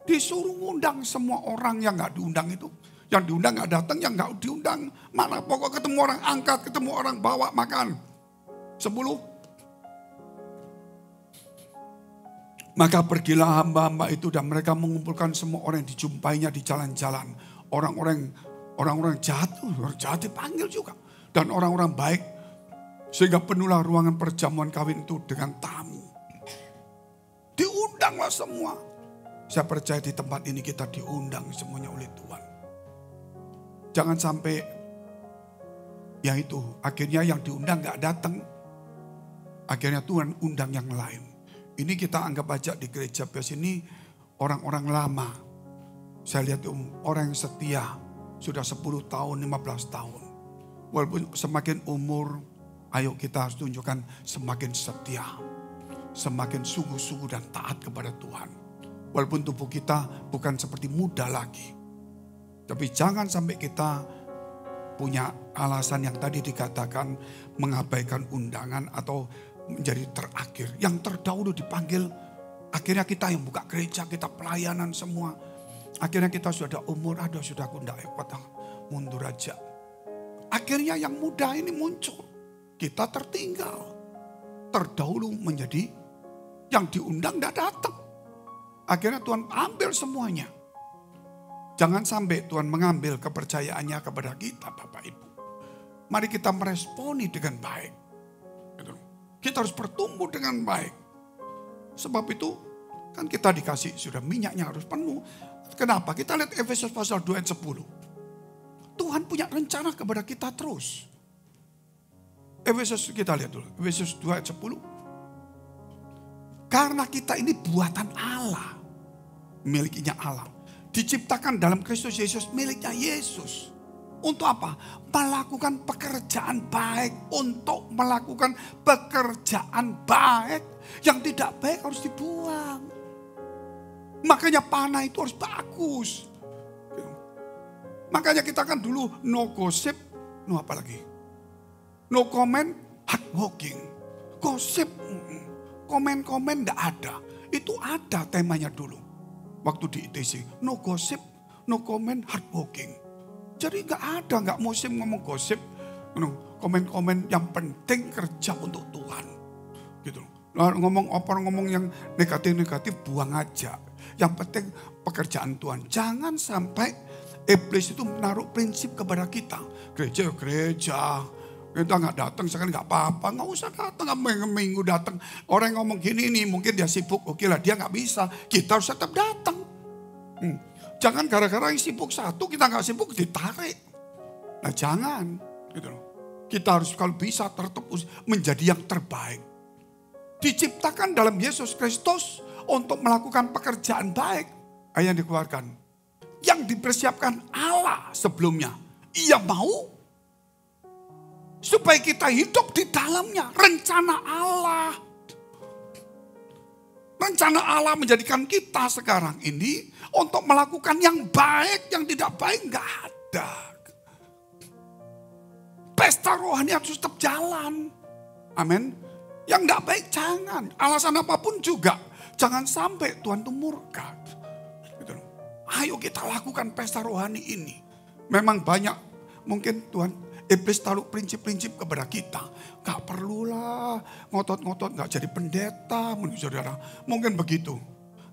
disuruh ngundang semua orang yang gak diundang itu. Yang diundang gak datang, yang gak diundang. Mana pokok ketemu orang angkat, ketemu orang bawa makan. 10. Maka pergilah hamba-hamba itu dan mereka mengumpulkan semua orang yang dijumpainya di jalan-jalan. Orang-orang jahat dipanggil juga. Dan orang-orang baik. Sehingga penuhlah ruangan perjamuan kawin itu dengan tamu. Diundanglah semua. Saya percaya di tempat ini kita diundang semuanya oleh Tuhan. Jangan sampai ya itu akhirnya yang diundang gak datang. Akhirnya Tuhan undang yang lain. Ini kita anggap aja di gereja biasa ini orang-orang lama. Saya lihat orang yang setia sudah 10 tahun, 15 tahun. Walaupun semakin umur, ayo kita harus tunjukkan semakin setia. Semakin sungguh-sungguh dan taat kepada Tuhan. Walaupun tubuh kita bukan seperti muda lagi. Tapi jangan sampai kita punya alasan yang tadi dikatakan mengabaikan undangan atau menjadi terakhir. Yang terdahulu dipanggil, akhirnya kita yang buka gereja, kita pelayanan semua. Akhirnya kita sudah ada umur, sudah aku enggak kuat, mundur aja. Akhirnya yang muda ini muncul. Kita tertinggal. Terdahulu menjadi yang diundang enggak datang. Akhirnya Tuhan ambil semuanya. Jangan sampai Tuhan mengambil kepercayaannya kepada kita Bapak Ibu. Mari kita meresponi dengan baik. Kita harus bertumbuh dengan baik. Sebab itu kan kita dikasih sudah minyaknya harus penuh. Kenapa? Kita lihat Efesus pasal 2 ayat 10. Tuhan punya rencana kepada kita terus. Efesus kita lihat dulu. Efesus 2 ayat 10. Karena kita ini buatan Allah. Miliknya Allah. Diciptakan dalam Kristus Yesus, miliknya Yesus. Untuk apa? Melakukan pekerjaan baik. Untuk melakukan pekerjaan baik. Yang tidak baik harus dibuang. Makanya panah itu harus bagus. Makanya kita kan dulu no gossip, no apa lagi? No comment, hard walking. Gosip, komen-komen enggak ada. Itu ada temanya dulu. Waktu di ITC, no gossip, no comment, hard walking. Jadi enggak musim ngomong gosip, komen-komen, yang penting kerja untuk Tuhan. Gitu. Ngomong yang negatif-negatif buang aja. Yang penting pekerjaan Tuhan. Jangan sampai iblis itu menaruh prinsip kepada kita. Gereja. Kita nggak datang, sekarang nggak apa-apa. Nggak usah datang, minggu datang. Orang yang ngomong gini nih, mungkin dia sibuk. Oke lah, dia nggak bisa. Kita harus tetap datang. Jangan gara-gara yang sibuk satu, kita nggak sibuk, ditarik. Nah jangan. Gitu loh. Kita harus kalau bisa tetap menjadi yang terbaik. Diciptakan dalam Yesus Kristus untuk melakukan pekerjaan baik. Ayat yang dikeluarkan. Yang dipersiapkan Allah sebelumnya. Ia mau supaya kita hidup di dalamnya. Rencana Allah. Rencana Allah menjadikan kita sekarang ini untuk melakukan yang baik, yang tidak baik nggak ada. Pesta rohani harus tetap jalan. Amin. Yang nggak baik jangan. Alasan apapun juga. Jangan sampai Tuhan itu murka. Ayo kita lakukan pesta rohani ini. Memang banyak mungkin Tuhan iblis taruh prinsip-prinsip kepada kita. Gak perlulah ngotot-ngotot gak jadi pendeta. Saudara, mungkin begitu.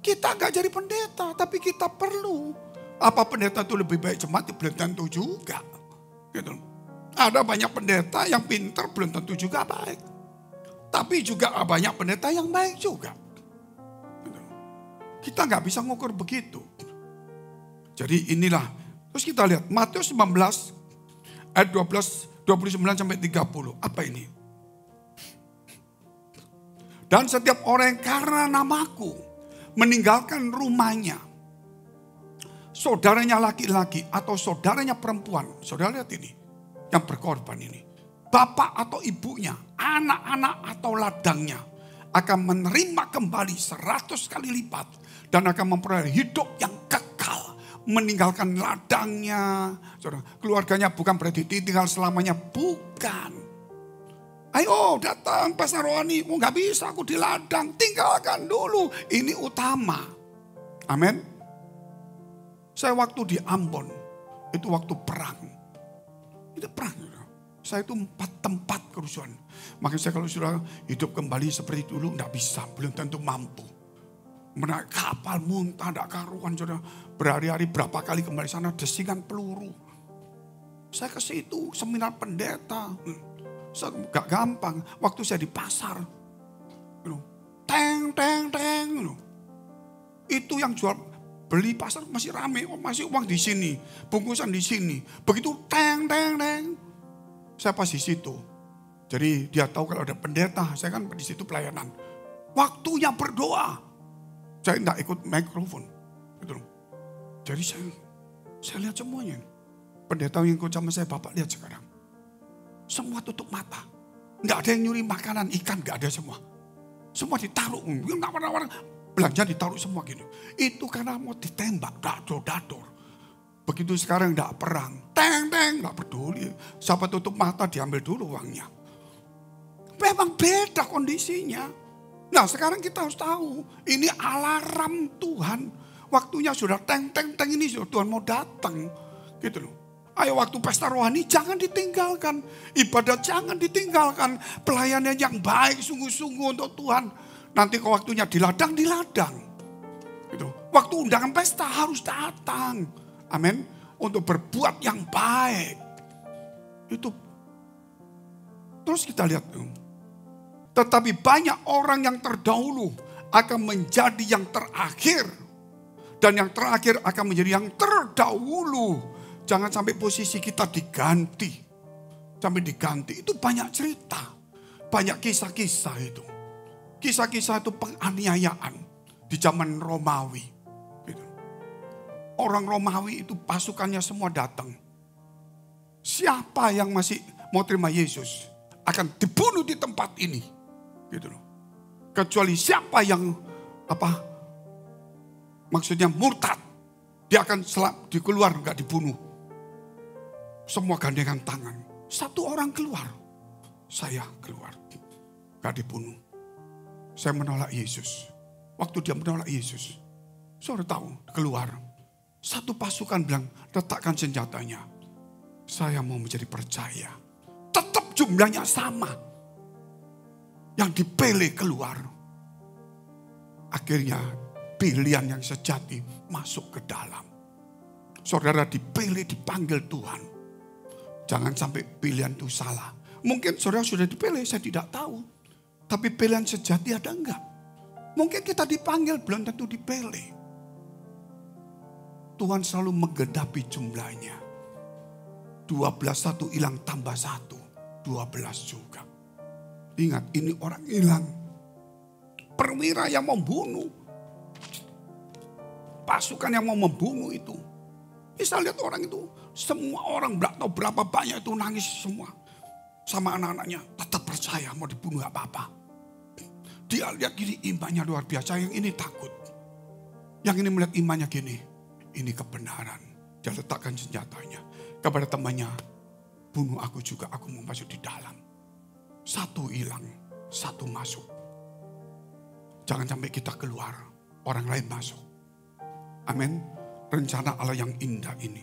Kita gak jadi pendeta tapi kita perlu. Apa pendeta itu lebih baik jemaat? Belum tentu juga. Gitu. Ada banyak pendeta yang pintar belum tentu juga baik. Tapi juga banyak pendeta yang baik juga. Gitu. Kita gak bisa ngukur begitu. Jadi inilah, terus kita lihat Matius 19 ayat 29 sampai 30. Apa ini? Dan setiap orang yang karena namaku meninggalkan rumahnya, saudaranya laki-laki atau saudaranya perempuan, saudara lihat ini, yang berkorban ini, bapak atau ibunya, anak-anak atau ladangnya akan menerima kembali 100 kali lipat dan akan memperoleh hidup yang kekal. Meninggalkan ladangnya, saudara, keluarganya bukan berarti tinggal selamanya, bukan. Ayo datang pesta rohani, nggak bisa aku di ladang, tinggalkan dulu, ini utama. Amin. Saya waktu di Ambon, itu waktu perang, itu perang. Saya itu 4 tempat kerusuhan. Makanya saya kalau sudah hidup kembali seperti dulu, nggak bisa, belum tentu mampu. Menaik kapal muntah, tidak karuan. Berhari-hari berapa kali kembali sana, desingan peluru. Saya ke situ, seminar pendeta. Gak gampang. Waktu saya di pasar. Teng. Itu yang jual, beli pasar masih rame. Masih uang di sini, bungkusan di sini. Begitu teng. Saya pas di situ. Jadi dia tahu kalau ada pendeta, saya kan di situ pelayanan. Waktunya berdoa. Saya tidak ikut mikrofon. Gitu. Jadi saya lihat semuanya. Pendeta yang ikut sama saya, Bapak lihat sekarang. Semua tutup mata. Tidak ada yang nyuri makanan, ikan, tidak ada semua. Semua ditaruh. Belanja ditaruh semua gini. Itu karena mau ditembak, dador. Begitu sekarang tidak perang. Teng, tidak peduli. Siapa tutup mata diambil dulu uangnya. Memang beda kondisinya. Nah sekarang kita harus tahu, ini alarm Tuhan. Waktunya sudah teng ini Tuhan mau datang. Gitu loh. Ayo waktu pesta rohani jangan ditinggalkan. Ibadah jangan ditinggalkan. Pelayanan yang baik sungguh-sungguh untuk Tuhan. Nanti kalau waktunya di ladang. Gitu. Waktu undangan pesta harus datang. Amin. Untuk berbuat yang baik. Itu. Terus kita lihat. Tetapi banyak orang yang terdahulu akan menjadi yang terakhir. Dan yang terakhir akan menjadi yang terdahulu. Jangan sampai posisi kita diganti. Sampai diganti. Itu banyak cerita. Banyak kisah-kisah itu. Kisah-kisah itu penganiayaan. Di zaman Romawi. Orang Romawi itu pasukannya semua datang. Siapa yang masih mau terima Yesus akan dibunuh di tempat ini. Gitu loh. Kecuali siapa yang Maksudnya murtad. Dia akan dikeluar, nggak dibunuh. Semua gandengan tangan. Satu orang keluar. Saya keluar. Nggak dibunuh. Saya menolak Yesus. Waktu dia menolak Yesus. Saudara tahu, keluar. Satu pasukan bilang, letakkan senjatanya. Saya mau menjadi percaya. Tetap jumlahnya sama. Yang dipilih keluar. Akhirnya pilihan yang sejati masuk ke dalam. Saudara dipilih, dipanggil Tuhan. Jangan sampai pilihan itu salah. Mungkin saudara sudah dipilih, saya tidak tahu. Tapi pilihan sejati ada enggak? Mungkin kita dipanggil, belum tentu dipilih. Tuhan selalu menggenapi jumlahnya. 12 satu hilang tambah 1. 12 juga. Ingat, ini orang hilang. Perwira yang membunuh. Pasukan yang mau membunuh itu. Bisa lihat orang itu. Semua orang gak tahu berapa banyak itu nangis semua. Sama anak-anaknya. Tetap percaya mau dibunuh gak apa-apa. Dia lihat gini imannya luar biasa. Yang ini takut. Yang ini melihat imannya gini. Ini kebenaran. Dia letakkan senjatanya. Kepada temannya. Bunuh aku juga. Aku mau masuk di dalam. Satu hilang. Satu masuk. Jangan sampai kita keluar. Orang lain masuk. Amin. Rencana Allah yang indah ini.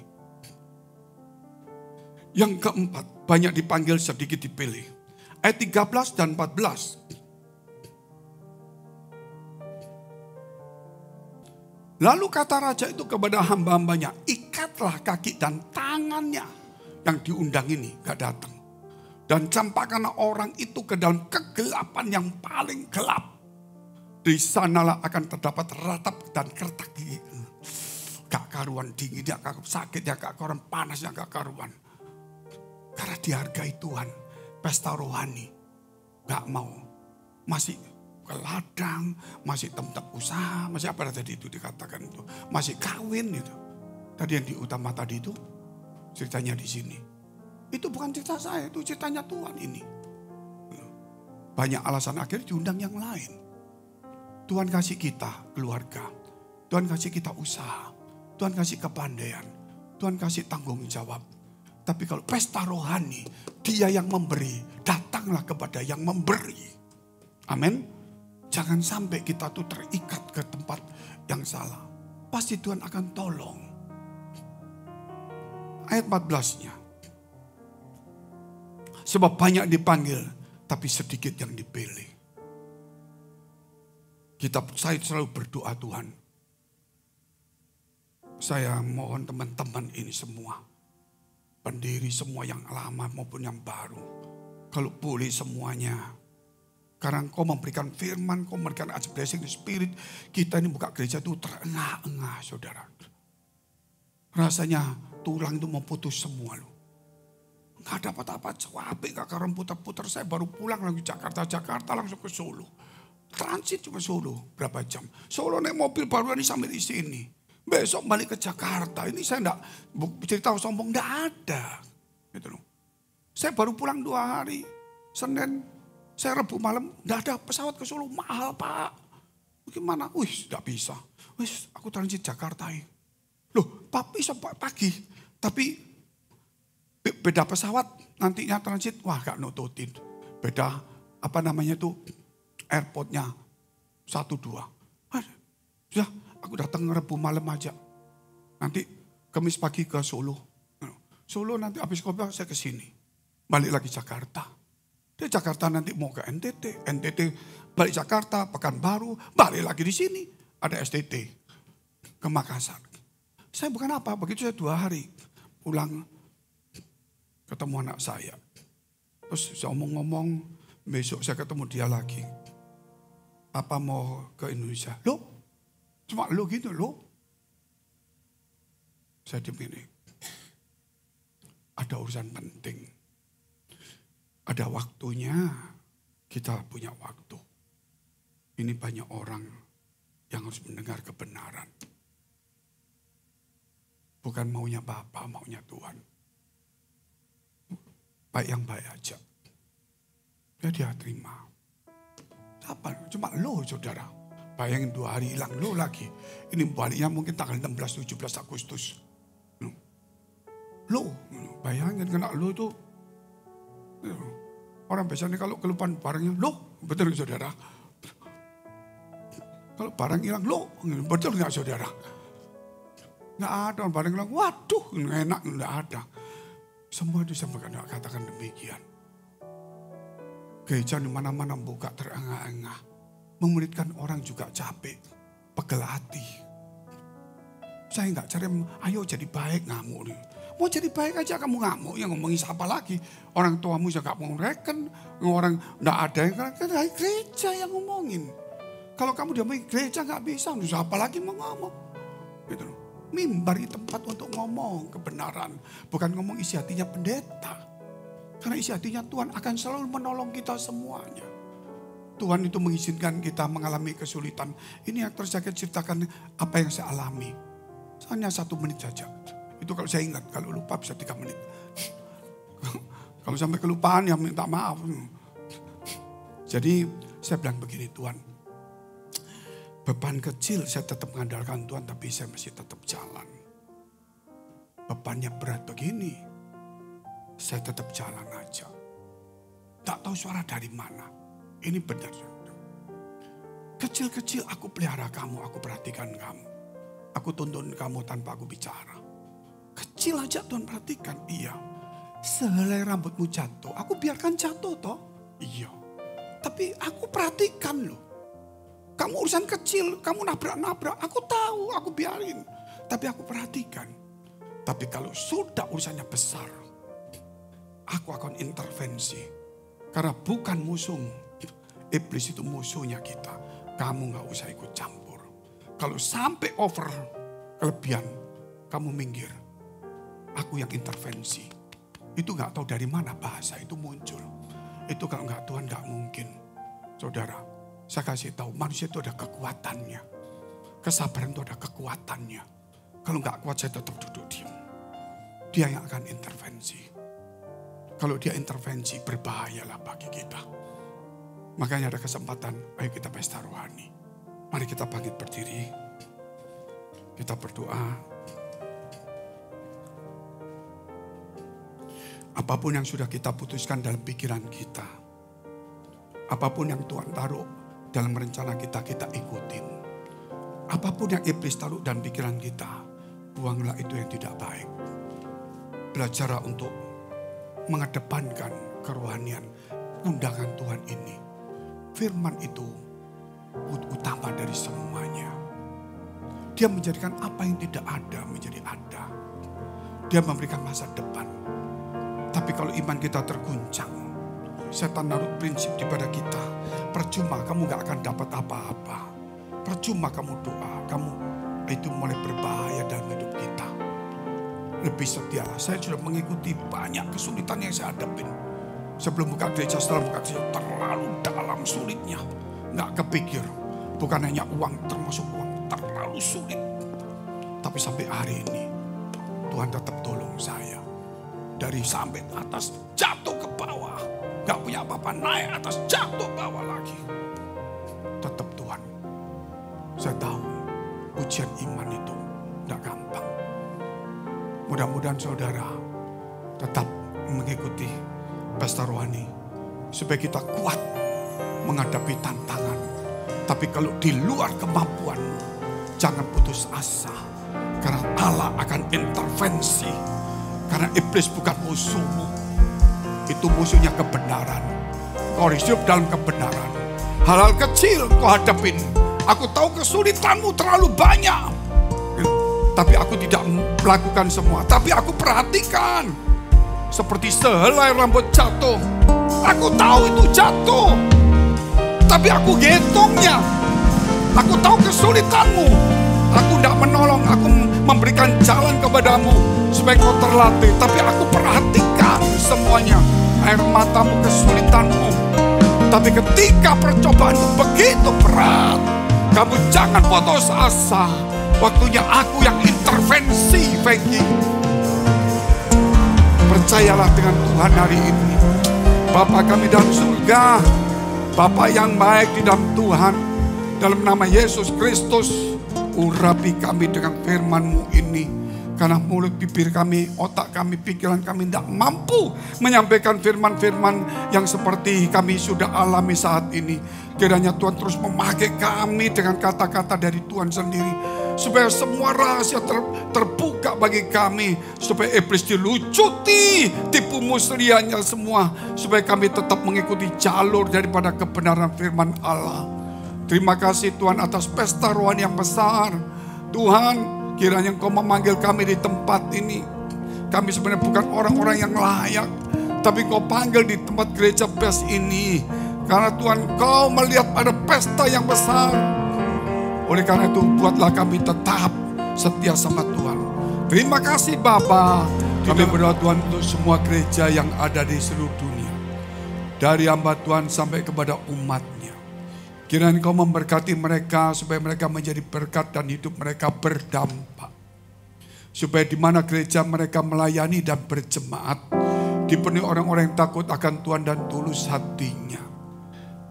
Yang keempat. Banyak dipanggil, sedikit dipilih. Ayat 13 dan 14. Lalu kata raja itu kepada hamba-hambanya, ikatlah kaki dan tangannya. Yang diundang ini gak datang. Dan campakkanlah orang itu ke dalam kegelapan yang paling gelap. Di sanalah akan terdapat ratap dan kertak gigi. Gak karuan dinginnya, gak sakitnya, gak karuan panasnya, gak karuan. Karena dihargai Tuhan, pesta rohani. Gak mau, masih ke ladang, masih tempat usaha, masih apa tadi itu dikatakan itu, masih kawin itu. Tadi yang diutama tadi itu ceritanya di sini. Itu bukan cerita saya, itu ceritanya Tuhan ini. Banyak alasan akhirnya diundang yang lain. Tuhan kasih kita keluarga, Tuhan kasih kita usaha, Tuhan kasih kepandaian, Tuhan kasih tanggung jawab. Tapi kalau pesta rohani, Dia yang memberi, datanglah kepada yang memberi. Amin. Jangan sampai kita tuh terikat ke tempat yang salah. Pasti Tuhan akan tolong. Ayat 14-nya. Sebab banyak dipanggil, tapi sedikit yang dipilih. Saya selalu berdoa Tuhan. Saya mohon teman-teman ini semua. Pendiri semua yang lama maupun yang baru. Kalau boleh semuanya. Karena Engkau memberikan firman, Engkau memberikan blessing the spirit. Kita ini buka gereja itu terengah-engah, saudara. Rasanya tulang itu mau putus semua loh. Gak dapat apa, capek gak karena putar-putar. Saya baru pulang lagi Jakarta langsung ke Solo. Transit cuma Solo, berapa jam. Solo naik mobil baru ini sampai di sini. Besok balik ke Jakarta. Ini saya enggak cerita sombong, enggak ada. Gitu loh. Saya baru pulang 2 hari. Senin. Saya Rabu malam, enggak ada pesawat ke Solo, mahal Pak. Bagaimana? Wih, enggak bisa. Wih, aku transit Jakarta. Loh, Pak bisa pagi. Tapi beda pesawat, nantinya transit, wah enggak nututin. Beda, apa namanya itu, airportnya 1-2. Sudah, aku datang Rabu malam aja. Nanti Kamis pagi ke Solo. Solo nanti habis kopi saya ke sini. Balik lagi Jakarta. Di Jakarta nanti mau ke NTT. NTT balik Jakarta, Pekanbaru, balik lagi di sini. Ada STT ke Makassar. Saya bukan apa, begitu saya 2 hari pulang ketemu anak saya. Terus saya ngomong-ngomong, besok saya ketemu dia lagi. Apa mau ke Indonesia? Loh, cuma lo gitu loh. Saya diam ini. Ada urusan penting. Ada waktunya, kita punya waktu. Ini banyak orang yang harus mendengar kebenaran. Bukan maunya Bapa, maunya Tuhan. Baik yang baik aja. Ya dia terima. Apa? Cuma lo saudara. Bayangin 2 hari hilang, low lagi. Ini baliknya mungkin tanggal 16-17 Agustus. Low, bayangin kena low itu. Orang biasanya kalau kelupaan barangnya, loh, betul nggak saudara? Kalau barang hilang, loh, betul nggak saudara? Nggak ada, barang hilang, waduh, enak, nggak ada. Semua disampaikan, katakan demikian. Gereja di mana-mana buka terengah-engah, memuridkan orang juga capek, pegel hati. Saya nggak cari, ayo jadi baik, ngamuk nih. Mau jadi baik aja kamu ngamuk, yang ngomongin siapa lagi? Orang tuamu juga mau reken, orang nggak ada yang dari gereja yang ngomongin. Kalau kamu diomongin gereja nggak bisa, siapa lagi mau ngomong? Gitu loh. Mimbar itu tempat untuk ngomong kebenaran, bukan ngomong isi hatinya pendeta. Karena isi hatinya Tuhan akan selalu menolong kita semuanya. Tuhan itu mengizinkan kita mengalami kesulitan. Ini yang terus saya ceritakan apa yang saya alami. Hanya 1 menit saja. Itu kalau saya ingat, kalau lupa bisa 3 menit. Kalau sampai kelupaan ya minta maaf. Jadi saya bilang begini, Tuhan, beban kecil saya tetap mengandalkan Tuhan, tapi saya masih tetap jalan. Bebannya berat begini, saya tetap jalan aja. Tak tahu suara dari mana. Ini benar. Kecil-kecil aku pelihara kamu, aku perhatikan kamu. Aku tuntun kamu tanpa aku bicara. Kecil aja Tuhan perhatikan, iya. Sehelai rambutmu jatuh, aku biarkan jatuh toh. Iya. Tapi aku perhatikan loh. Kamu urusan kecil, kamu nabrak-nabrak, aku tahu, aku biarin. Tapi aku perhatikan. Tapi kalau sudah urusannya besar, aku akan intervensi. Karena bukan musuh. Iblis itu musuhnya kita. Kamu gak usah ikut campur. Kalau sampai over kelebihan, kamu minggir. Aku yang intervensi. Itu gak tahu dari mana bahasa itu muncul. Itu kalau gak Tuhan gak mungkin. Saudara, saya kasih tahu manusia itu ada kekuatannya. Kesabaran itu ada kekuatannya. Kalau gak kuat saya tetap duduk diam. Dia yang akan intervensi. Kalau dia intervensi berbahayalah bagi kita. Makanya ada kesempatan, ayo kita pesta rohani. Mari kita bangkit berdiri. Kita berdoa. Apapun yang sudah kita putuskan dalam pikiran kita. Apapun yang Tuhan taruh dalam rencana kita, kita ikutin. Apapun yang iblis taruh dalam pikiran kita, buanglah itu yang tidak baik. Belajar untuk mengedepankan kerohanian undangan Tuhan ini. Firman itu utama dari semuanya. Dia menjadikan apa yang tidak ada menjadi ada. Dia memberikan masa depan. Tapi kalau iman kita terguncang, setan naruh prinsip pada kita. Percuma kamu gak akan dapat apa-apa. Percuma kamu doa, kamu itu mulai berbahaya dalam hidup kita. Lebih setialah, saya sudah mengikuti banyak kesulitan yang saya hadapin. Sebelum buka gereja, setelah buka gereja, terlalu dalam sulitnya. Gak kepikir, bukan hanya uang, termasuk uang, terlalu sulit. Tapi sampai hari ini, Tuhan tetap tolong saya. Dari sampai atas jatuh ke bawah. Gak punya apa-apa, naik atas jatuh bawah lagi. Tetap Tuhan. Saya tahu ujian iman itu gak gampang. Mudah-mudahan saudara tetap mengikuti pesta rohani. Supaya kita kuat menghadapi tantangan. Tapi kalau di luar kemampuan, jangan putus asa. Karena Allah akan intervensi. Karena iblis bukan musuhmu. Itu musuhnya kebenaran. Kau hidup dalam kebenaran. Hal-hal kecil kau hadapin. Aku tahu kesulitanmu terlalu banyak. Tapi aku tidak melakukan semua. Tapi aku perhatikan. Seperti sehelai rambut jatuh. Aku tahu itu jatuh. Tapi aku ngitungnya. Aku tahu kesulitanmu. Aku tidak menolong. Aku memberikan jalan kepadamu. Supaya kau terlatih. Tapi aku perhatikan semuanya. Air matamu, kesulitanmu. Tapi ketika percobaanmu begitu berat. Kamu jangan putus asa. Waktunya aku yang intervensi, Frankie. Percayalah dengan Tuhan hari ini. Bapa kami dalam surga. Bapa yang baik di dalam Tuhan. Dalam nama Yesus Kristus, urapi kami dengan firman-Mu ini. Karena mulut, bibir kami, otak kami, pikiran kami tidak mampu menyampaikan firman-firman yang seperti kami sudah alami saat ini. Kiranya Tuhan terus memakai kami dengan kata-kata dari Tuhan sendiri. Supaya semua rahasia terbuka bagi kami. Supaya iblis dilucuti tipu muslianya semua. Supaya kami tetap mengikuti jalur daripada kebenaran firman Allah. Terima kasih Tuhan atas pesta rohani yang besar. Tuhan, kiranya Engkau memanggil kami di tempat ini. Kami sebenarnya bukan orang-orang yang layak, tapi Engkau panggil di tempat gereja pes ini. Karena Tuhan, Engkau melihat ada pesta yang besar. Oleh karena itu, buatlah kami tetap setia sama Tuhan. Terima kasih Bapa. Kami berdoa Tuhan untuk semua gereja yang ada di seluruh dunia. Dari hamba Tuhan sampai kepada umat-Nya. Kiranya Engkau memberkati mereka supaya mereka menjadi berkat dan hidup mereka berdampak. Supaya di mana gereja mereka melayani dan berjemaat, dipenuhi orang-orang yang takut akan Tuhan dan tulus hatinya.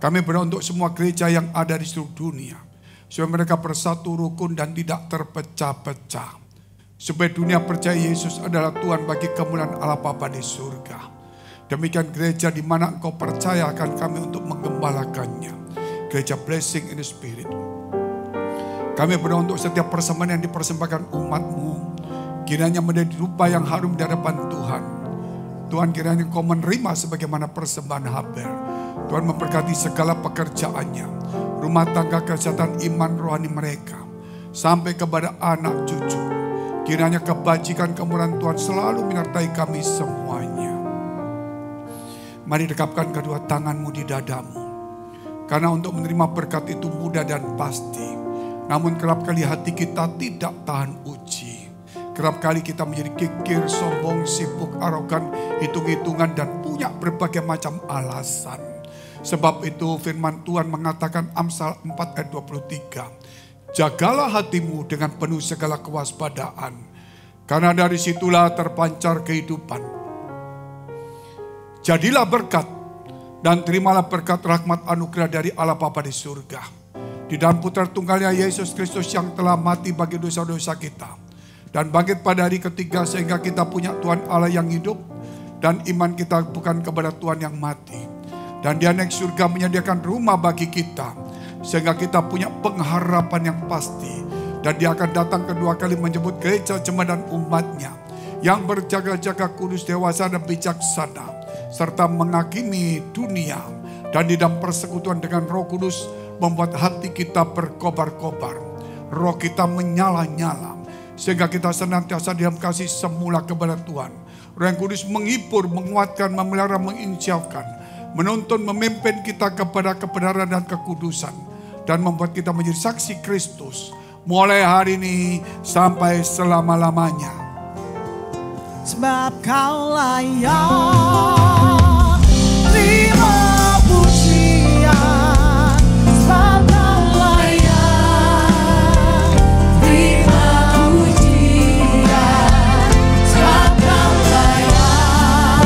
Kami berdoa untuk semua gereja yang ada di seluruh dunia, supaya mereka bersatu rukun dan tidak terpecah-pecah. Supaya dunia percaya Yesus adalah Tuhan bagi kemuliaan Allah Bapa di surga. Demikian gereja di mana Engkau percayakan kami untuk menggembalakannya. Gereja Blessing in the Spirit. Kami berdoa untuk setiap persembahan yang dipersembahkan umat-Mu. Kiranya menjadi rupa yang harum di hadapan Tuhan. Tuhan, kiranya Engkau menerima sebagaimana persembahan Habel. Tuhan memberkati segala pekerjaannya. Rumah tangga, kesehatan, iman rohani mereka. Sampai kepada anak cucu. Kiranya kebajikan kemurahan Tuhan selalu menyertai kami semuanya. Mari dekapkan kedua tangan-Mu di dadamu. Karena untuk menerima berkat itu mudah dan pasti. Namun kerap kali hati kita tidak tahan uji. Kerap kali kita menjadi kikir, sombong, sibuk, arogan, hitung-hitungan dan punya berbagai macam alasan. Sebab itu firman Tuhan mengatakan Amsal 4 ayat 23. Jagalah hatimu dengan penuh segala kewaspadaan. Karena dari situlah terpancar kehidupan. Jadilah berkat. Dan terimalah berkat rahmat anugerah dari Allah Bapa di surga. Di dalam putra tunggalnya Yesus Kristus yang telah mati bagi dosa-dosa kita. Dan bangkit pada hari ketiga sehingga kita punya Tuhan Allah yang hidup. Dan iman kita bukan kepada Tuhan yang mati. Dan Dia naik surga menyediakan rumah bagi kita. Sehingga kita punya pengharapan yang pasti. Dan Dia akan datang kedua kali menjemput gereja, jemaat dan umat-Nya. Yang berjaga-jaga kudus, dewasa dan bijaksana. Serta menghakimi dunia. Dan di dalam persekutuan dengan Roh Kudus membuat hati kita berkobar-kobar. Roh kita menyala-nyala. Sehingga kita senantiasa dalam kasih semula kepada Tuhan. Roh yang Kudus menghibur, menguatkan, memelihara, menginsyafkan. Menuntun, memimpin kita kepada kebenaran dan kekudusan. Dan membuat kita menjadi saksi Kristus. Mulai hari ini sampai selama-lamanya. Sebab Kau layak. Terima pujian, sebab Kau layak. Terima pujian, sebab Kau layak.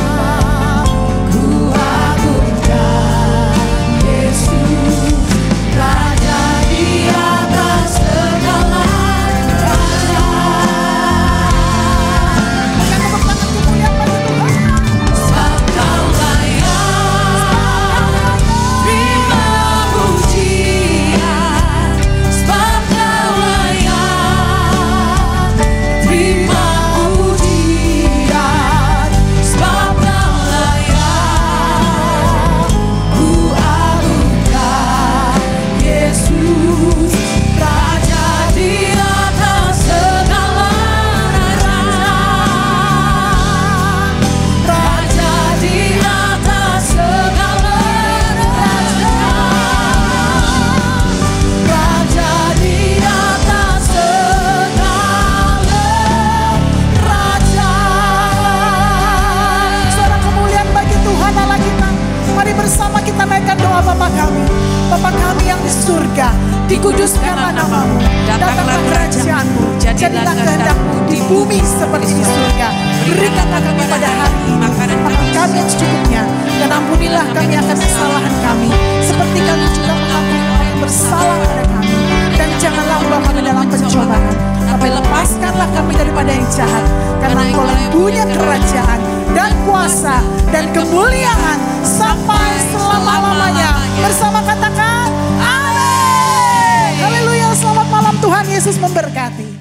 Ku agungkan Yesus, Raja di atas segala raja. Sebab Kau dikuduskanlah namamu, datanglah kerajaanmu, jadilah kehendak-mu di bumi seperti di surga. Berikanlah kami pada hari ini makanan kami yang secukupnya, dan ampunilah kami akan kesalahan kami, seperti kami juga mengampuni orang yang bersalah pada kami. Dan janganlah bawa kami dalam pencobaan, tapi lepaskanlah kami daripada yang jahat. Karena Engkau punya kerajaan dan kuasa dan kemuliaan sampai selama-lamanya. Bersama katakan amin. Haleluya, selamat malam, Tuhan Yesus memberkati.